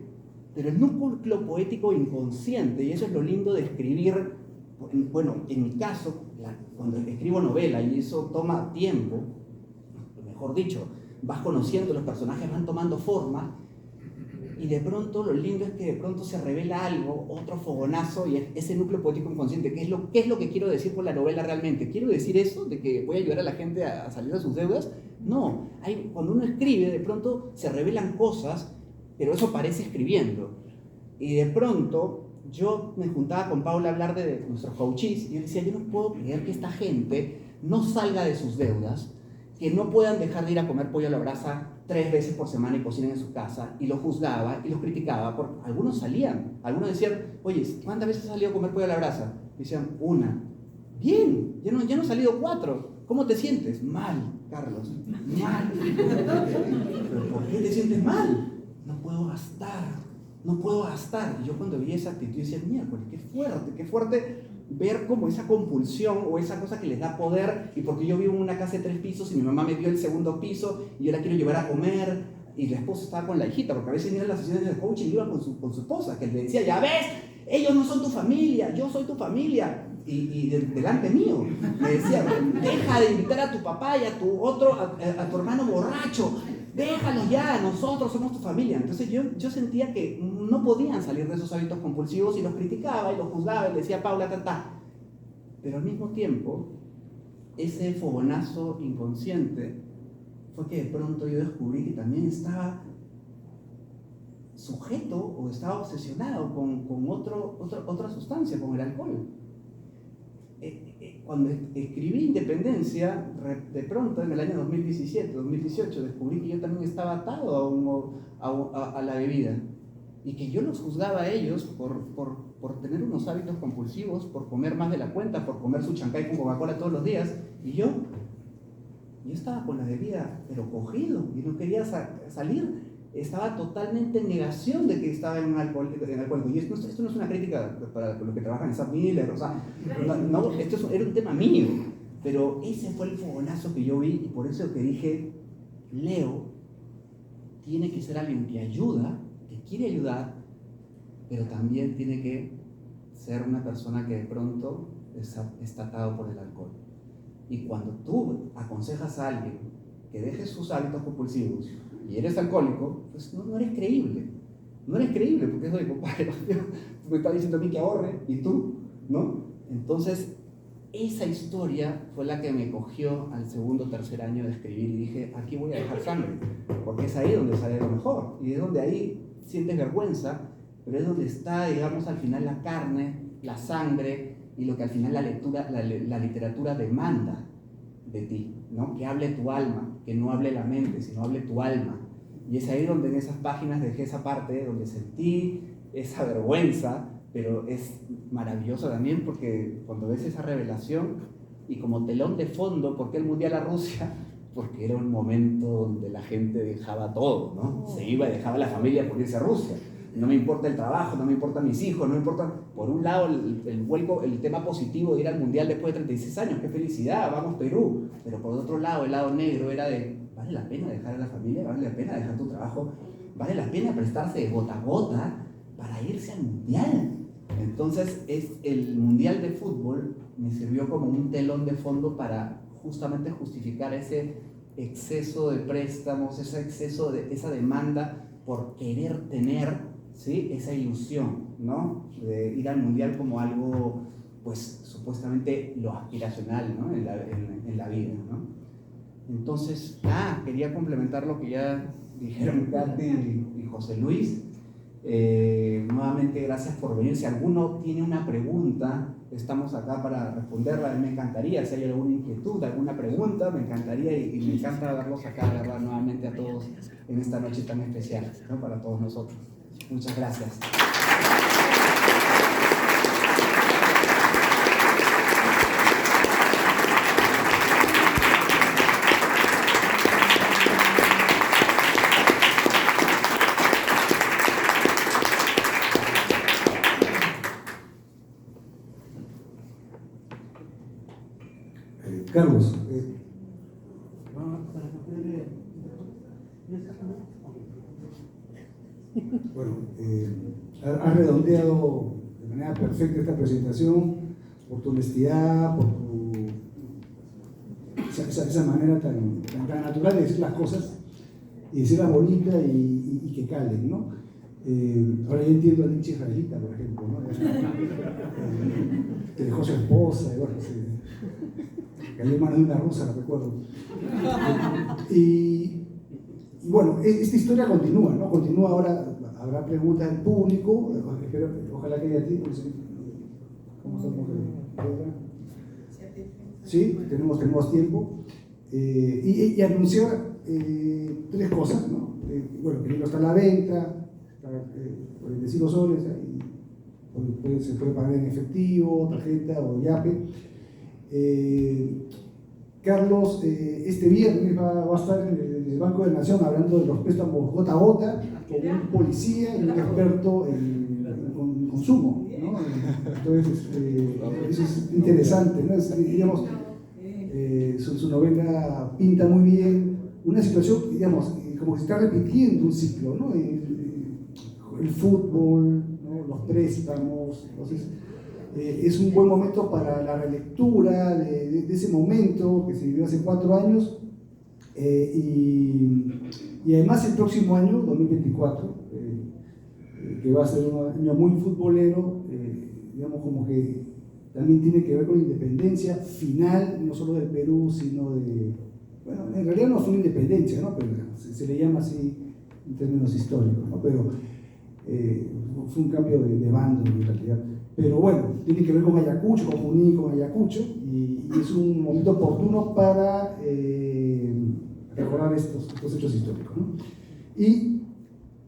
pero el núcleo poético inconsciente, y eso es lo lindo de escribir, bueno, en mi caso, cuando escribo novela, y eso toma tiempo, mejor dicho, vas conociendo, los personajes van tomando forma, y de pronto lo lindo es que de pronto se revela algo, otro fogonazo, y es ese núcleo poético inconsciente. ¿Qué es lo que quiero decir con la novela realmente? ¿Quiero decir eso de que voy a ayudar a la gente a salir de sus deudas? No, cuando uno escribe de pronto se revelan cosas, pero eso parece escribiendo. Y de pronto yo me juntaba con Paula a hablar de nuestros coaches, y yo decía, yo no puedo creer que esta gente no salga de sus deudas, que no puedan dejar de ir a comer pollo a la brasa 3 veces por semana y cocinen en su casa, y los juzgaba y los criticaba, porque algunos salían, algunos decían, oye, ¿cuántas veces has salido a comer pollo a la brasa? Y decían, 1. Bien, ya no han salido 4. ¿Cómo te sientes? Mal, Carlos, mal. ¿Pero por qué te sientes mal? No puedo gastar. Y yo cuando vi esa actitud decía, miércoles, qué fuerte ver como esa compulsión o esa cosa que les da poder, y porque yo vivo en una casa de 3 pisos y mi mamá me dio el segundo piso y yo la quiero llevar a comer, y la esposa estaba con la hijita, porque a veces iban a las sesiones de coaching y iba con su esposa, que le decía, ya ves, ellos no son tu familia, yo soy tu familia, y delante mío le decía, deja de invitar a tu papá y a tu hermano borracho, déjalo ya, nosotros somos tu familia. Entonces yo sentía que no podían salir de esos hábitos compulsivos, y los criticaba y los juzgaba y le decía, Paula, pero al mismo tiempo, ese fogonazo inconsciente fue que de pronto yo descubrí que también estaba sujeto o estaba obsesionado con otra sustancia, con el alcohol. Cuando escribí Independencia, de pronto en el año 2017, 2018, descubrí que yo también estaba atado a la bebida, y que yo los juzgaba a ellos por tener unos hábitos compulsivos, por comer más de la cuenta, por comer su chancay con Coca-Cola todos los días, y yo estaba con la bebida, pero cogido, y no quería salir. Estaba totalmente en negación de que estaba en alcohólico. Y esto no es una crítica para los que trabajan en Sam Miller, o sea, no, era un tema mío, pero ese fue el fogonazo que yo vi, y por eso que dije, Leo tiene que ser alguien que ayuda, que quiere ayudar, pero también tiene que ser una persona que de pronto está atado por el alcohol. Y cuando tú aconsejas a alguien que deje sus hábitos compulsivos y eres alcohólico, pues no eres creíble. No eres creíble, porque eso de compadre, me está diciendo a mí que ahorre, y tú, ¿no? Entonces, esa historia fue la que me cogió al segundo o tercer año de escribir, y dije, aquí voy a dejar sangre, porque es ahí donde sale lo mejor, y es donde ahí sientes vergüenza, pero es donde está, digamos, al final la carne, la sangre, y lo que al final la literatura demanda de ti, ¿no? Que hable tu alma, que no hable la mente, sino hable tu alma. Y es ahí donde en esas páginas dejé esa parte donde sentí esa vergüenza, pero es maravilloso también, porque cuando ves esa revelación, y como telón de fondo, ¿por qué el Mundial a Rusia? Porque era un momento donde la gente dejaba todo, ¿no? Se iba y dejaba la familia por irse a Rusia. No me importa el trabajo, no me importan mis hijos, no me importa, por un lado el tema positivo de ir al Mundial después de 36 años, qué felicidad, vamos Perú, pero por otro lado el lado negro era de, ¿vale la pena dejar a la familia? ¿Vale la pena dejar tu trabajo? ¿Vale la pena prestarse de gota a gota para irse al Mundial? Entonces el Mundial de Fútbol me sirvió como un telón de fondo para justamente justificar ese exceso de préstamos, ese exceso de esa demanda por querer tener, ¿sí?, esa ilusión, ¿no?, de ir al Mundial como algo, pues, supuestamente lo aspiracional, ¿no?, en la vida, ¿no? Entonces, quería complementar lo que ya dijeron Katy y José Luis. Nuevamente, gracias por venir. Si alguno tiene una pregunta estamos acá para responderla. Me encantaría, si hay alguna inquietud, alguna pregunta, me encantaría y me encanta verlos acá, de verdad, nuevamente a todos en esta noche tan especial, ¿no? Para todos nosotros. Muchas gracias. Carlos, bueno, has redondeado de manera perfecta esta presentación por tu honestidad, por esa manera tan natural de decir las cosas y decirlas bonitas y que calen, ¿no? Ahora ya entiendo a Nietzsche israelita, por ejemplo, ¿no? Que dejó su esposa, y bueno, cayó en manos de una rusa, lo recuerdo. Y bueno, esta historia continúa, ¿no? Continúa ahora, habrá preguntas del público, espero, ojalá que haya tiempo. ¿Cómo estamos? Sí, tenemos tiempo. Y anunciar 3 cosas, ¿no? Bueno, que el libro está a la venta, está por 25 soles, se puede pagar en efectivo, tarjeta o yape. Carlos este viernes va a estar en el Banco de la Nación hablando de los préstamos gota a gota con un policía y un experto en consumo, ¿no? Entonces eso es interesante, ¿no? Digamos, su novela pinta muy bien una situación, digamos, como que se está repitiendo un ciclo, ¿no? El fútbol, ¿no? Los préstamos, entonces es un buen momento para la relectura de ese momento que se vivió hace 4 años y además el próximo año, 2024, que va a ser un año muy futbolero, digamos como que también tiene que ver con la independencia final, no solo del Perú, sino de, bueno, en realidad no fue una independencia, ¿no? Pero se le llama así en términos históricos, ¿no? Pero fue un cambio de bando en realidad. Pero bueno, tiene que ver con Ayacucho, con Junín, con Ayacucho, y es un momento oportuno para recordar estos hechos históricos, ¿no? Y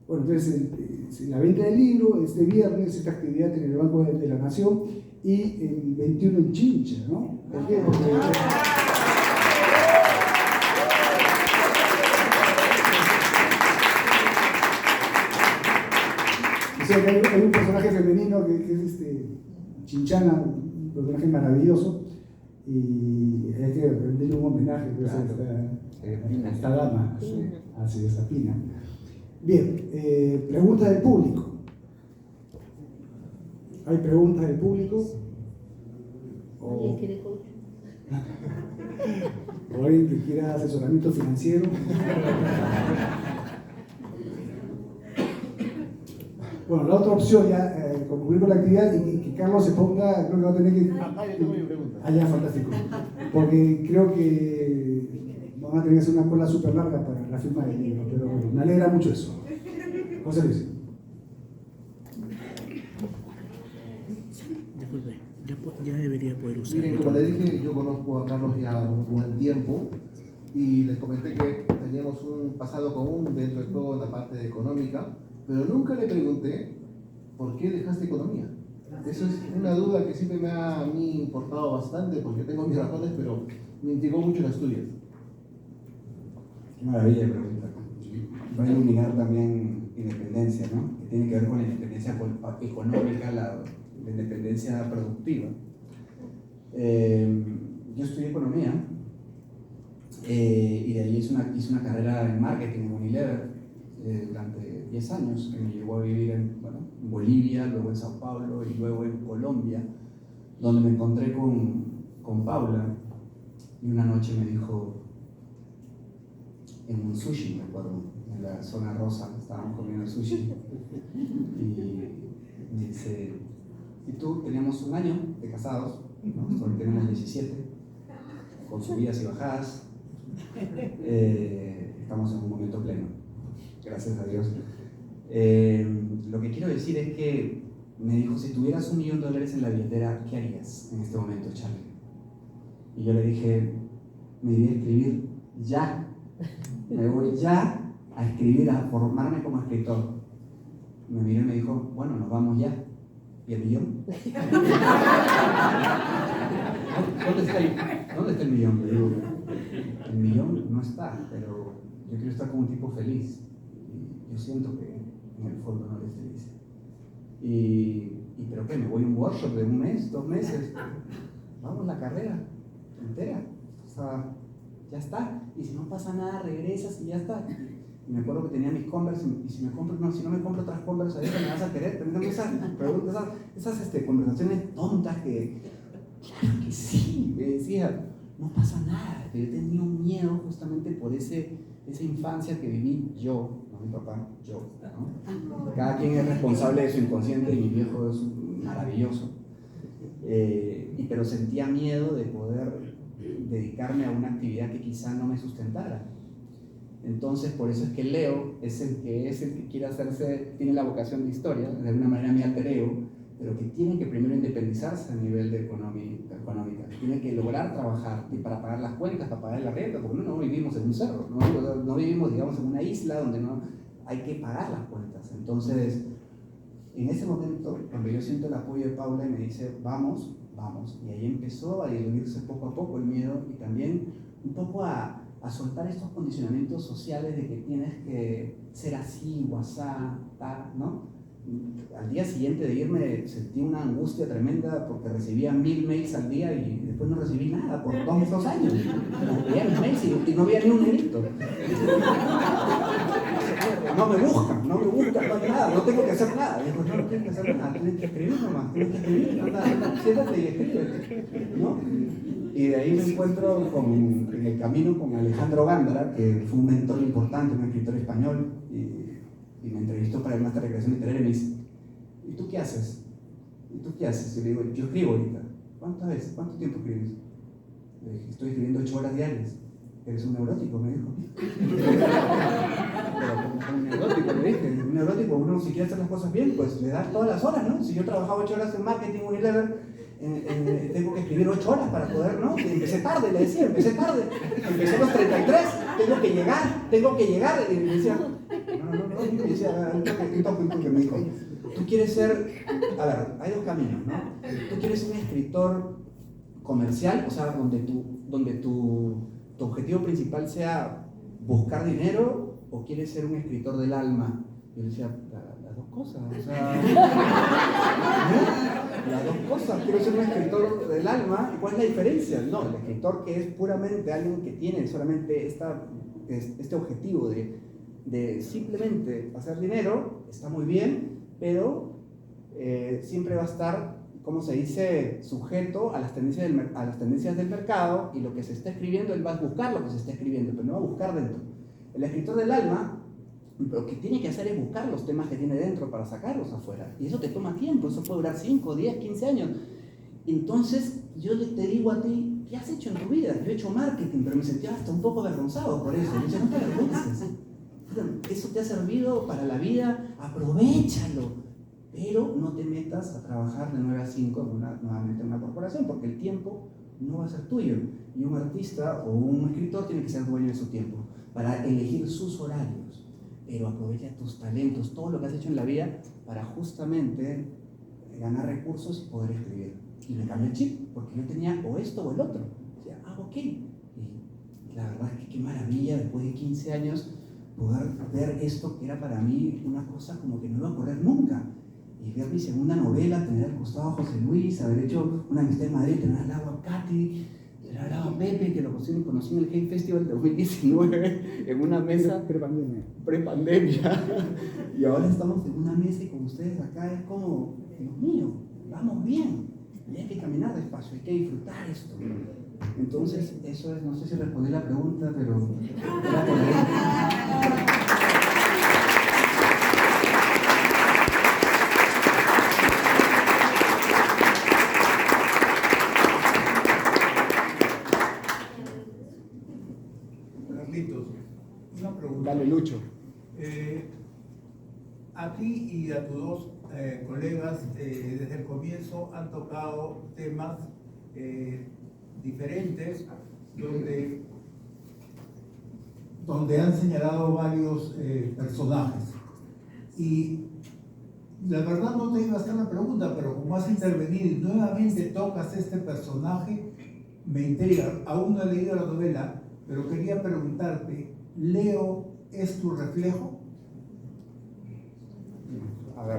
bueno, entonces la venta del libro, este viernes, esta actividad en el Banco de la Nación, y el 21 en Chincha, ¿no? ¿Por qué? Porque o sea, hay un personaje femenino que es Chinchana, un personaje maravilloso, y hay que rendirle un homenaje pues, a esta dama, a esa Pina. Bien, preguntas del público. ¿Hay preguntas del público? ¿Alguien quiere coach? ¿O alguien que quiera asesoramiento financiero? Bueno, la otra opción, ya concluir con la actividad y que Carlos se ponga, creo que va a tener que... yo tengo mi pregunta. Ya, fantástico. Porque creo que van a tener que hacer una cola súper larga para la firma del libro, pero me alegra mucho eso. José Luis. Disculpe, ya debería poder usar. Miren, como le dije, yo conozco a Carlos ya un buen tiempo y les comenté que teníamos un pasado común dentro de todo la parte económica, pero nunca le pregunté por qué dejaste economía. Eso es una duda que siempre me ha a mí importado bastante porque tengo mis razones, pero me intrigó mucho las tuyas. Qué maravilla de pregunta. Va a iluminar también independencia, ¿no? Que tiene que ver con la independencia económica, la independencia productiva. Yo estudié economía y de ahí hice una carrera en marketing en Unilever durante 10 años, que me llevó a vivir en Bolivia, luego en Sao Paulo y luego en Colombia, donde me encontré con Paula y una noche me dijo, en un sushi, me acuerdo, en la zona rosa, estábamos comiendo sushi, y me dice, ¿y tú? Teníamos 1 año de casados, ¿no? Hoy tenemos 17, con subidas y bajadas, estamos en un momento pleno, gracias a Dios. Lo que quiero decir es que me dijo, si tuvieras $1 millón en la billetera, ¿qué harías en este momento, Charlie? Y yo le dije, me iría a escribir ya. Me voy ya a escribir, a formarme como escritor. Me miró y me dijo, bueno, nos vamos ya. ¿Y el millón? ¿Dónde está el millón? Le digo, el millón no está, pero yo quiero estar como un tipo feliz. Y yo siento que en el fondo no eres feliz. ¿Pero qué? ¿Me voy a un workshop de 1 mes, 2 meses? Vamos, la carrera entera. O sea, ya está. Y si no pasa nada, regresas y ya está. Y me acuerdo que tenía mis Converse, y si no me compro otras Converse, ¿a me vas a querer? Tengo esas conversaciones tontas que, claro que sí, me decía, no pasa nada. Yo tenía un miedo justamente por esa infancia que viví yo, no mi papá, yo, ¿no? Cada quien es responsable de su inconsciente y mi viejo es maravilloso. Pero sentía miedo de poder dedicarme a una actividad que quizá no me sustentara. Entonces, por eso es que Leo es el que quiere tiene la vocación de historia, de alguna manera mi alter ego, pero que tiene que primero independizarse a nivel de económica, tiene que lograr trabajar y para pagar las cuentas, para pagar la renta, porque no vivimos en un cerro, no vivimos, digamos, en una isla donde no hay que pagar las cuentas. Entonces, en ese momento, cuando yo siento el apoyo de Paula y me dice, vamos, y ahí empezó a diluirse poco a poco el miedo y también un poco a soltar estos condicionamientos sociales de que tienes que ser así, guasá, ¿no? Al día siguiente de irme sentí una angustia tremenda porque recibía 1000 mails al día y después no recibí nada por 2 años. Veía mis mails y no veía ni un negrito. No me buscan, no hay nada, no tengo que hacer nada. Digo, no tienes que hacer nada, tienes que escribir nomás, tienes que escribir, anda, siéntate y escribe, ¿no? Y de ahí me encuentro en el camino con Alejandro Gándara, que fue un mentor importante, un escritor español, y me entrevistó para el máster de creación literaria y me dice, ¿y tú qué haces? Y le digo, yo escribo ahorita. ¿Cuánto tiempo escribes? Le dije, estoy escribiendo 8 horas diarias. Eres un neurótico, me dijo. Pero como un neurótico, le dije, un neurótico, uno si quiere hacer las cosas bien, pues le das todas las horas, ¿no? Si yo trabajaba 8 horas en marketing Unilever, tengo que escribir 8 horas para poder, ¿no? Y empecé tarde, le decía, empecé a los 33, tengo que llegar, y me decía, no, y decía, un toque me dijo, tú quieres ser, a ver, hay 2 caminos, ¿no? Tú quieres ser un escritor comercial, o sea, donde tu objetivo principal sea buscar dinero, o quieres ser un escritor del alma. Yo le decía, las 2 cosas, o sea, ¿no? Las 2 cosas, quiero ser un escritor del alma. ¿Cuál es la diferencia? No, el escritor que es puramente alguien que tiene solamente este objetivo de simplemente hacer dinero, está muy bien, pero siempre va a estar, ¿cómo se dice?, sujeto a las tendencias del mercado, y lo que se está escribiendo, él va a buscar lo que se está escribiendo, pero no va a buscar dentro. El escritor del alma, lo que tiene que hacer es buscar los temas que tiene dentro para sacarlos afuera, y eso te toma tiempo, eso puede durar 5, 10, 15 años. Entonces, yo te digo a ti, ¿qué has hecho en tu vida? Yo he hecho marketing, pero me sentía hasta un poco avergonzado por eso. Yo decía, no te avergüences, eso te ha servido para la vida, aprovéchalo. Pero no te metas a trabajar de 9 a 5 nuevamente en una corporación, porque el tiempo no va a ser tuyo. Y un artista o un escritor tiene que ser dueño de su tiempo para elegir sus horarios. Pero aprovecha tus talentos, todo lo que has hecho en la vida, para justamente ganar recursos y poder escribir. Y me cambió el chip, porque yo tenía o esto o el otro. O sea, ok. Y la verdad es que qué maravilla, después de 15 años, poder ver esto que era para mí una cosa como que no iba a ocurrir nunca. Y ver mi segunda novela, tener al costado a José Luis, haber hecho una amistad en Madrid, tener al lado a Katy, tener al lado a Pepe, que lo conocí en el Game Festival de 2019, en una mesa pre-pandemia. Y ahora estamos en una mesa y con ustedes acá es como, Dios mío, vamos bien. Y hay que caminar despacio, hay que disfrutar esto. Entonces, eso es, no sé si respondí la pregunta, pero era por ahí. Una pregunta. Dale, Lucho. A ti y a tus 2 colegas desde el comienzo han tocado temas diferentes donde han señalado varios personajes. Y la verdad no te iba a hacer la pregunta, pero como has intervenido y nuevamente tocas este personaje, me intriga. Aún no he leído la novela, pero quería preguntarte, ¿Leo es tu reflejo? A ver,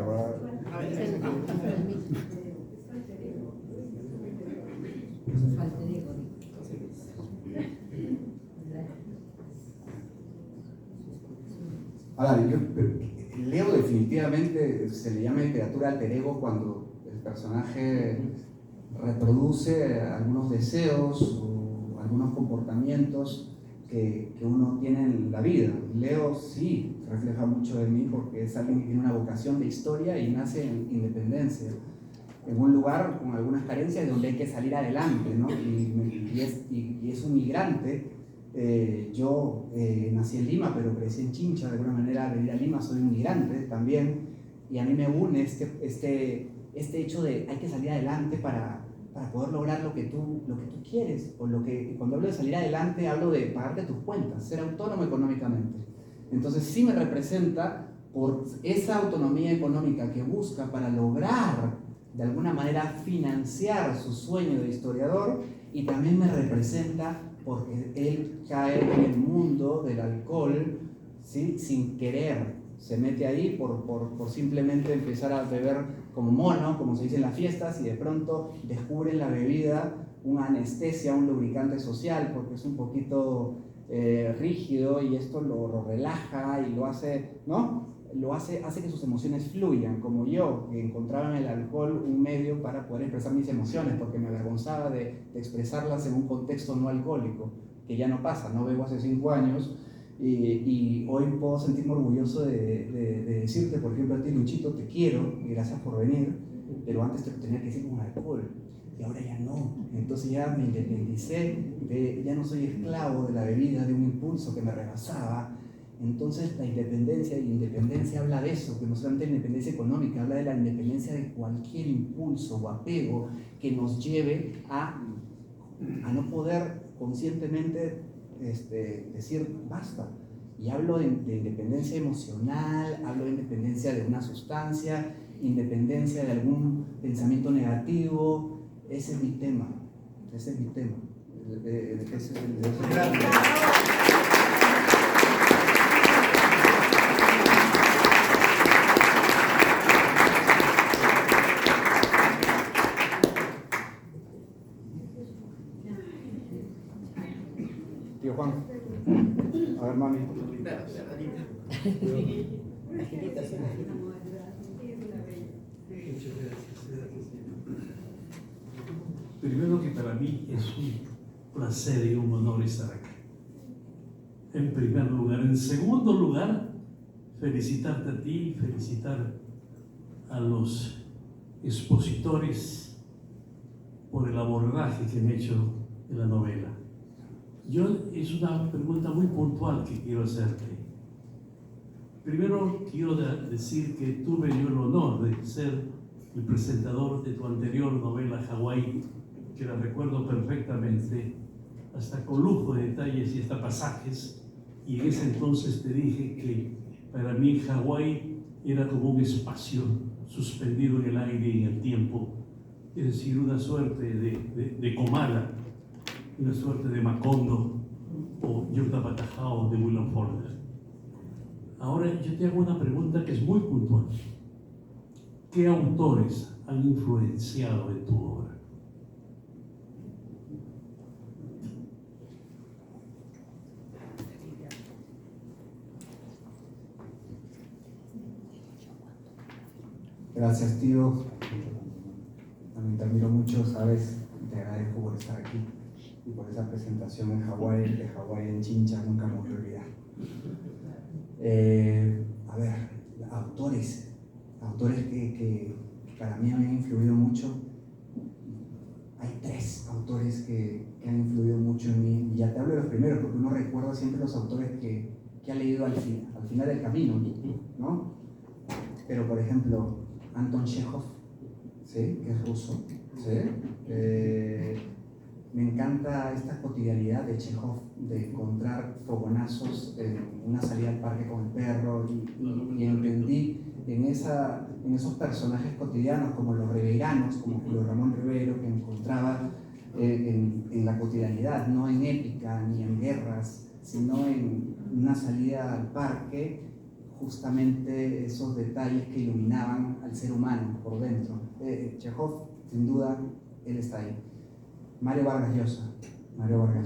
ahora, yo Leo definitivamente se le llama literatura alter ego cuando el personaje reproduce algunos deseos o algunos comportamientos que uno tiene en la vida. Leo sí refleja mucho de mí porque es alguien que tiene una vocación de historia y nace en Independencia, en un lugar con algunas carencias donde hay que salir adelante, ¿no? Y es un migrante. Yo nací en Lima, pero crecí en Chincha. De alguna manera, al venir a Lima soy un migrante también, y a mí me une este hecho de hay que salir adelante para poder lograr lo que tú quieres, y cuando hablo de salir adelante hablo de pagarte tus cuentas, ser autónomo económicamente. Entonces sí me representa por esa autonomía económica que busca para lograr de alguna manera financiar su sueño de historiador, y también me representa porque él cae en el mundo del alcohol, ¿sí? Sin querer, se mete ahí por simplemente empezar a beber como mono, como se dice en las fiestas, y de pronto descubre en la bebida una anestesia, un lubricante social, porque es un poquito rígido, y esto lo relaja y lo hace, ¿no? Hace que sus emociones fluyan, como yo, que encontraba en el alcohol un medio para poder expresar mis emociones, porque me avergonzaba de expresarlas en un contexto no alcohólico, que ya no pasa, no bebo hace 5 años, y hoy puedo sentirme orgulloso de decirte, por ejemplo, a ti, Luchito, te quiero, y gracias por venir, pero antes te lo tenía que decir con alcohol, y ahora ya no. Entonces ya me independicé, ya no soy esclavo de la bebida, de un impulso que me rebasaba. Entonces la independencia habla de eso, que no solamente la independencia económica, habla de la independencia de cualquier impulso o apego que nos lleve a no poder conscientemente decir basta. Y hablo de independencia emocional, hablo de independencia de una sustancia, independencia de algún pensamiento negativo. Ese es mi tema, ese es mi tema. Tío Juan, a ver, mami. Primero que para mí es un placer y un honor estar aquí. En primer lugar. En segundo lugar, felicitarte a ti, felicitar a los expositores por el abordaje que han hecho de la novela. Es una pregunta muy puntual que quiero hacerte. Primero quiero decir que tuve yo el honor de ser el presentador de tu anterior novela, Hawái, que la recuerdo perfectamente, hasta con lujo de detalles y hasta pasajes, y en ese entonces te dije que para mí Hawái era como un espacio suspendido en el aire y en el tiempo, es decir, una suerte de Comala, una suerte de Macondo o Yurta Patajao de William Faulkner. Ahora yo te hago una pregunta que es muy puntual. ¿Qué autores han influenciado en tu obra? Gracias, tío. También te admiro mucho, sabes, te agradezco por estar aquí y por esa presentación en Hawái, de Hawái en Chincha, nunca me voy a olvidar. A ver, autores que para mí han influido mucho. Hay 3 autores que han influido mucho en mí, y ya te hablo de los primeros, porque uno recuerda siempre los autores que ha leído al final del camino, ¿no? Pero, por ejemplo, Anton Chekhov, ¿sí? Que es ruso. ¿Sí? Me encanta esta cotidianidad de Chekhov de encontrar fogonazos en una salida al parque con el perro y entendí en esos personajes cotidianos como los ribeiranos, como Julio Ramón Rivero, que encontraba en la cotidianidad, no en épica ni en guerras, sino en una salida al parque, justamente esos detalles que iluminaban al ser humano por dentro. Chekhov, sin duda, él está ahí. Mario Vargas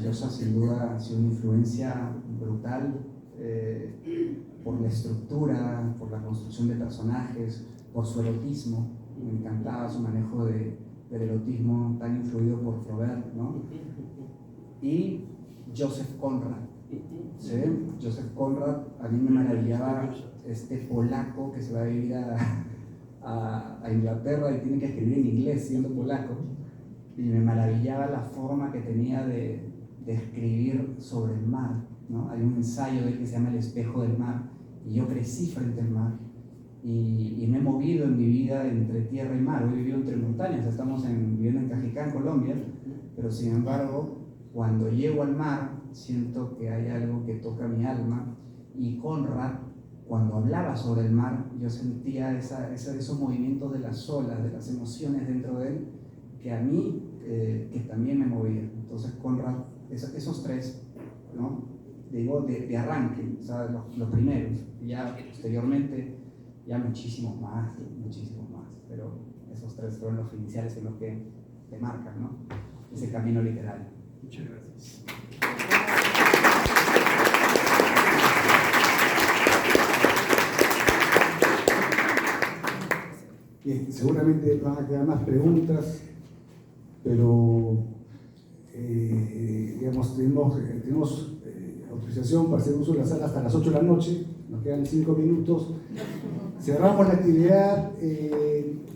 Llosa sin duda ha sido una influencia brutal por la estructura, por la construcción de personajes, por su erotismo. Me encantaba su manejo del erotismo tan influido por Flaubert, ¿no? Y Joseph Conrad. ¿Sí? Joseph Conrad, a mí me maravillaba este polaco que se va a vivir a Inglaterra y tiene que escribir en inglés siendo polaco. Y me maravillaba la forma que tenía de escribir sobre el mar, ¿no? Hay un ensayo de él que se llama El espejo del mar, y yo crecí frente al mar, y me he movido en mi vida entre tierra y mar. Hoy he vivido entre montañas, estamos viviendo en Cajicá, en Colombia, pero sin embargo, cuando llego al mar, siento que hay algo que toca mi alma, y Conrad, cuando hablaba sobre el mar, yo sentía esos movimientos de las olas, de las emociones dentro de él, que a mí, que también me movían. Entonces Conrad, esos tres, ¿no? Digo, de arranque, o sea, los primeros, y ya posteriormente, ya muchísimos más, pero esos tres fueron los iniciales en los que te marcan, ¿no? Ese camino literario. Muchas gracias. Bien, seguramente van a quedar más preguntas, pero digamos, tenemos autorización para hacer uso de la sala hasta las 8 de la noche, nos quedan 5 minutos. Cerramos la actividad.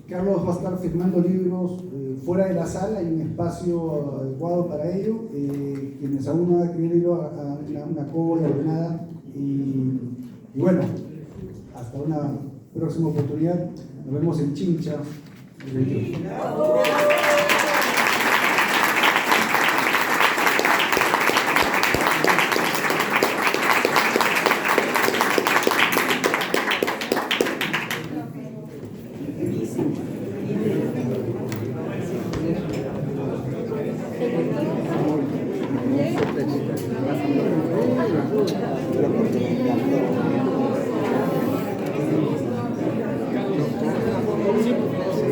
Carlos va a estar firmando libros fuera de la sala, hay un espacio adecuado para ello. Quienes aún no han adquirido una cola o nada. Y bueno, hasta una próxima oportunidad. Nos vemos en Chincha el 21.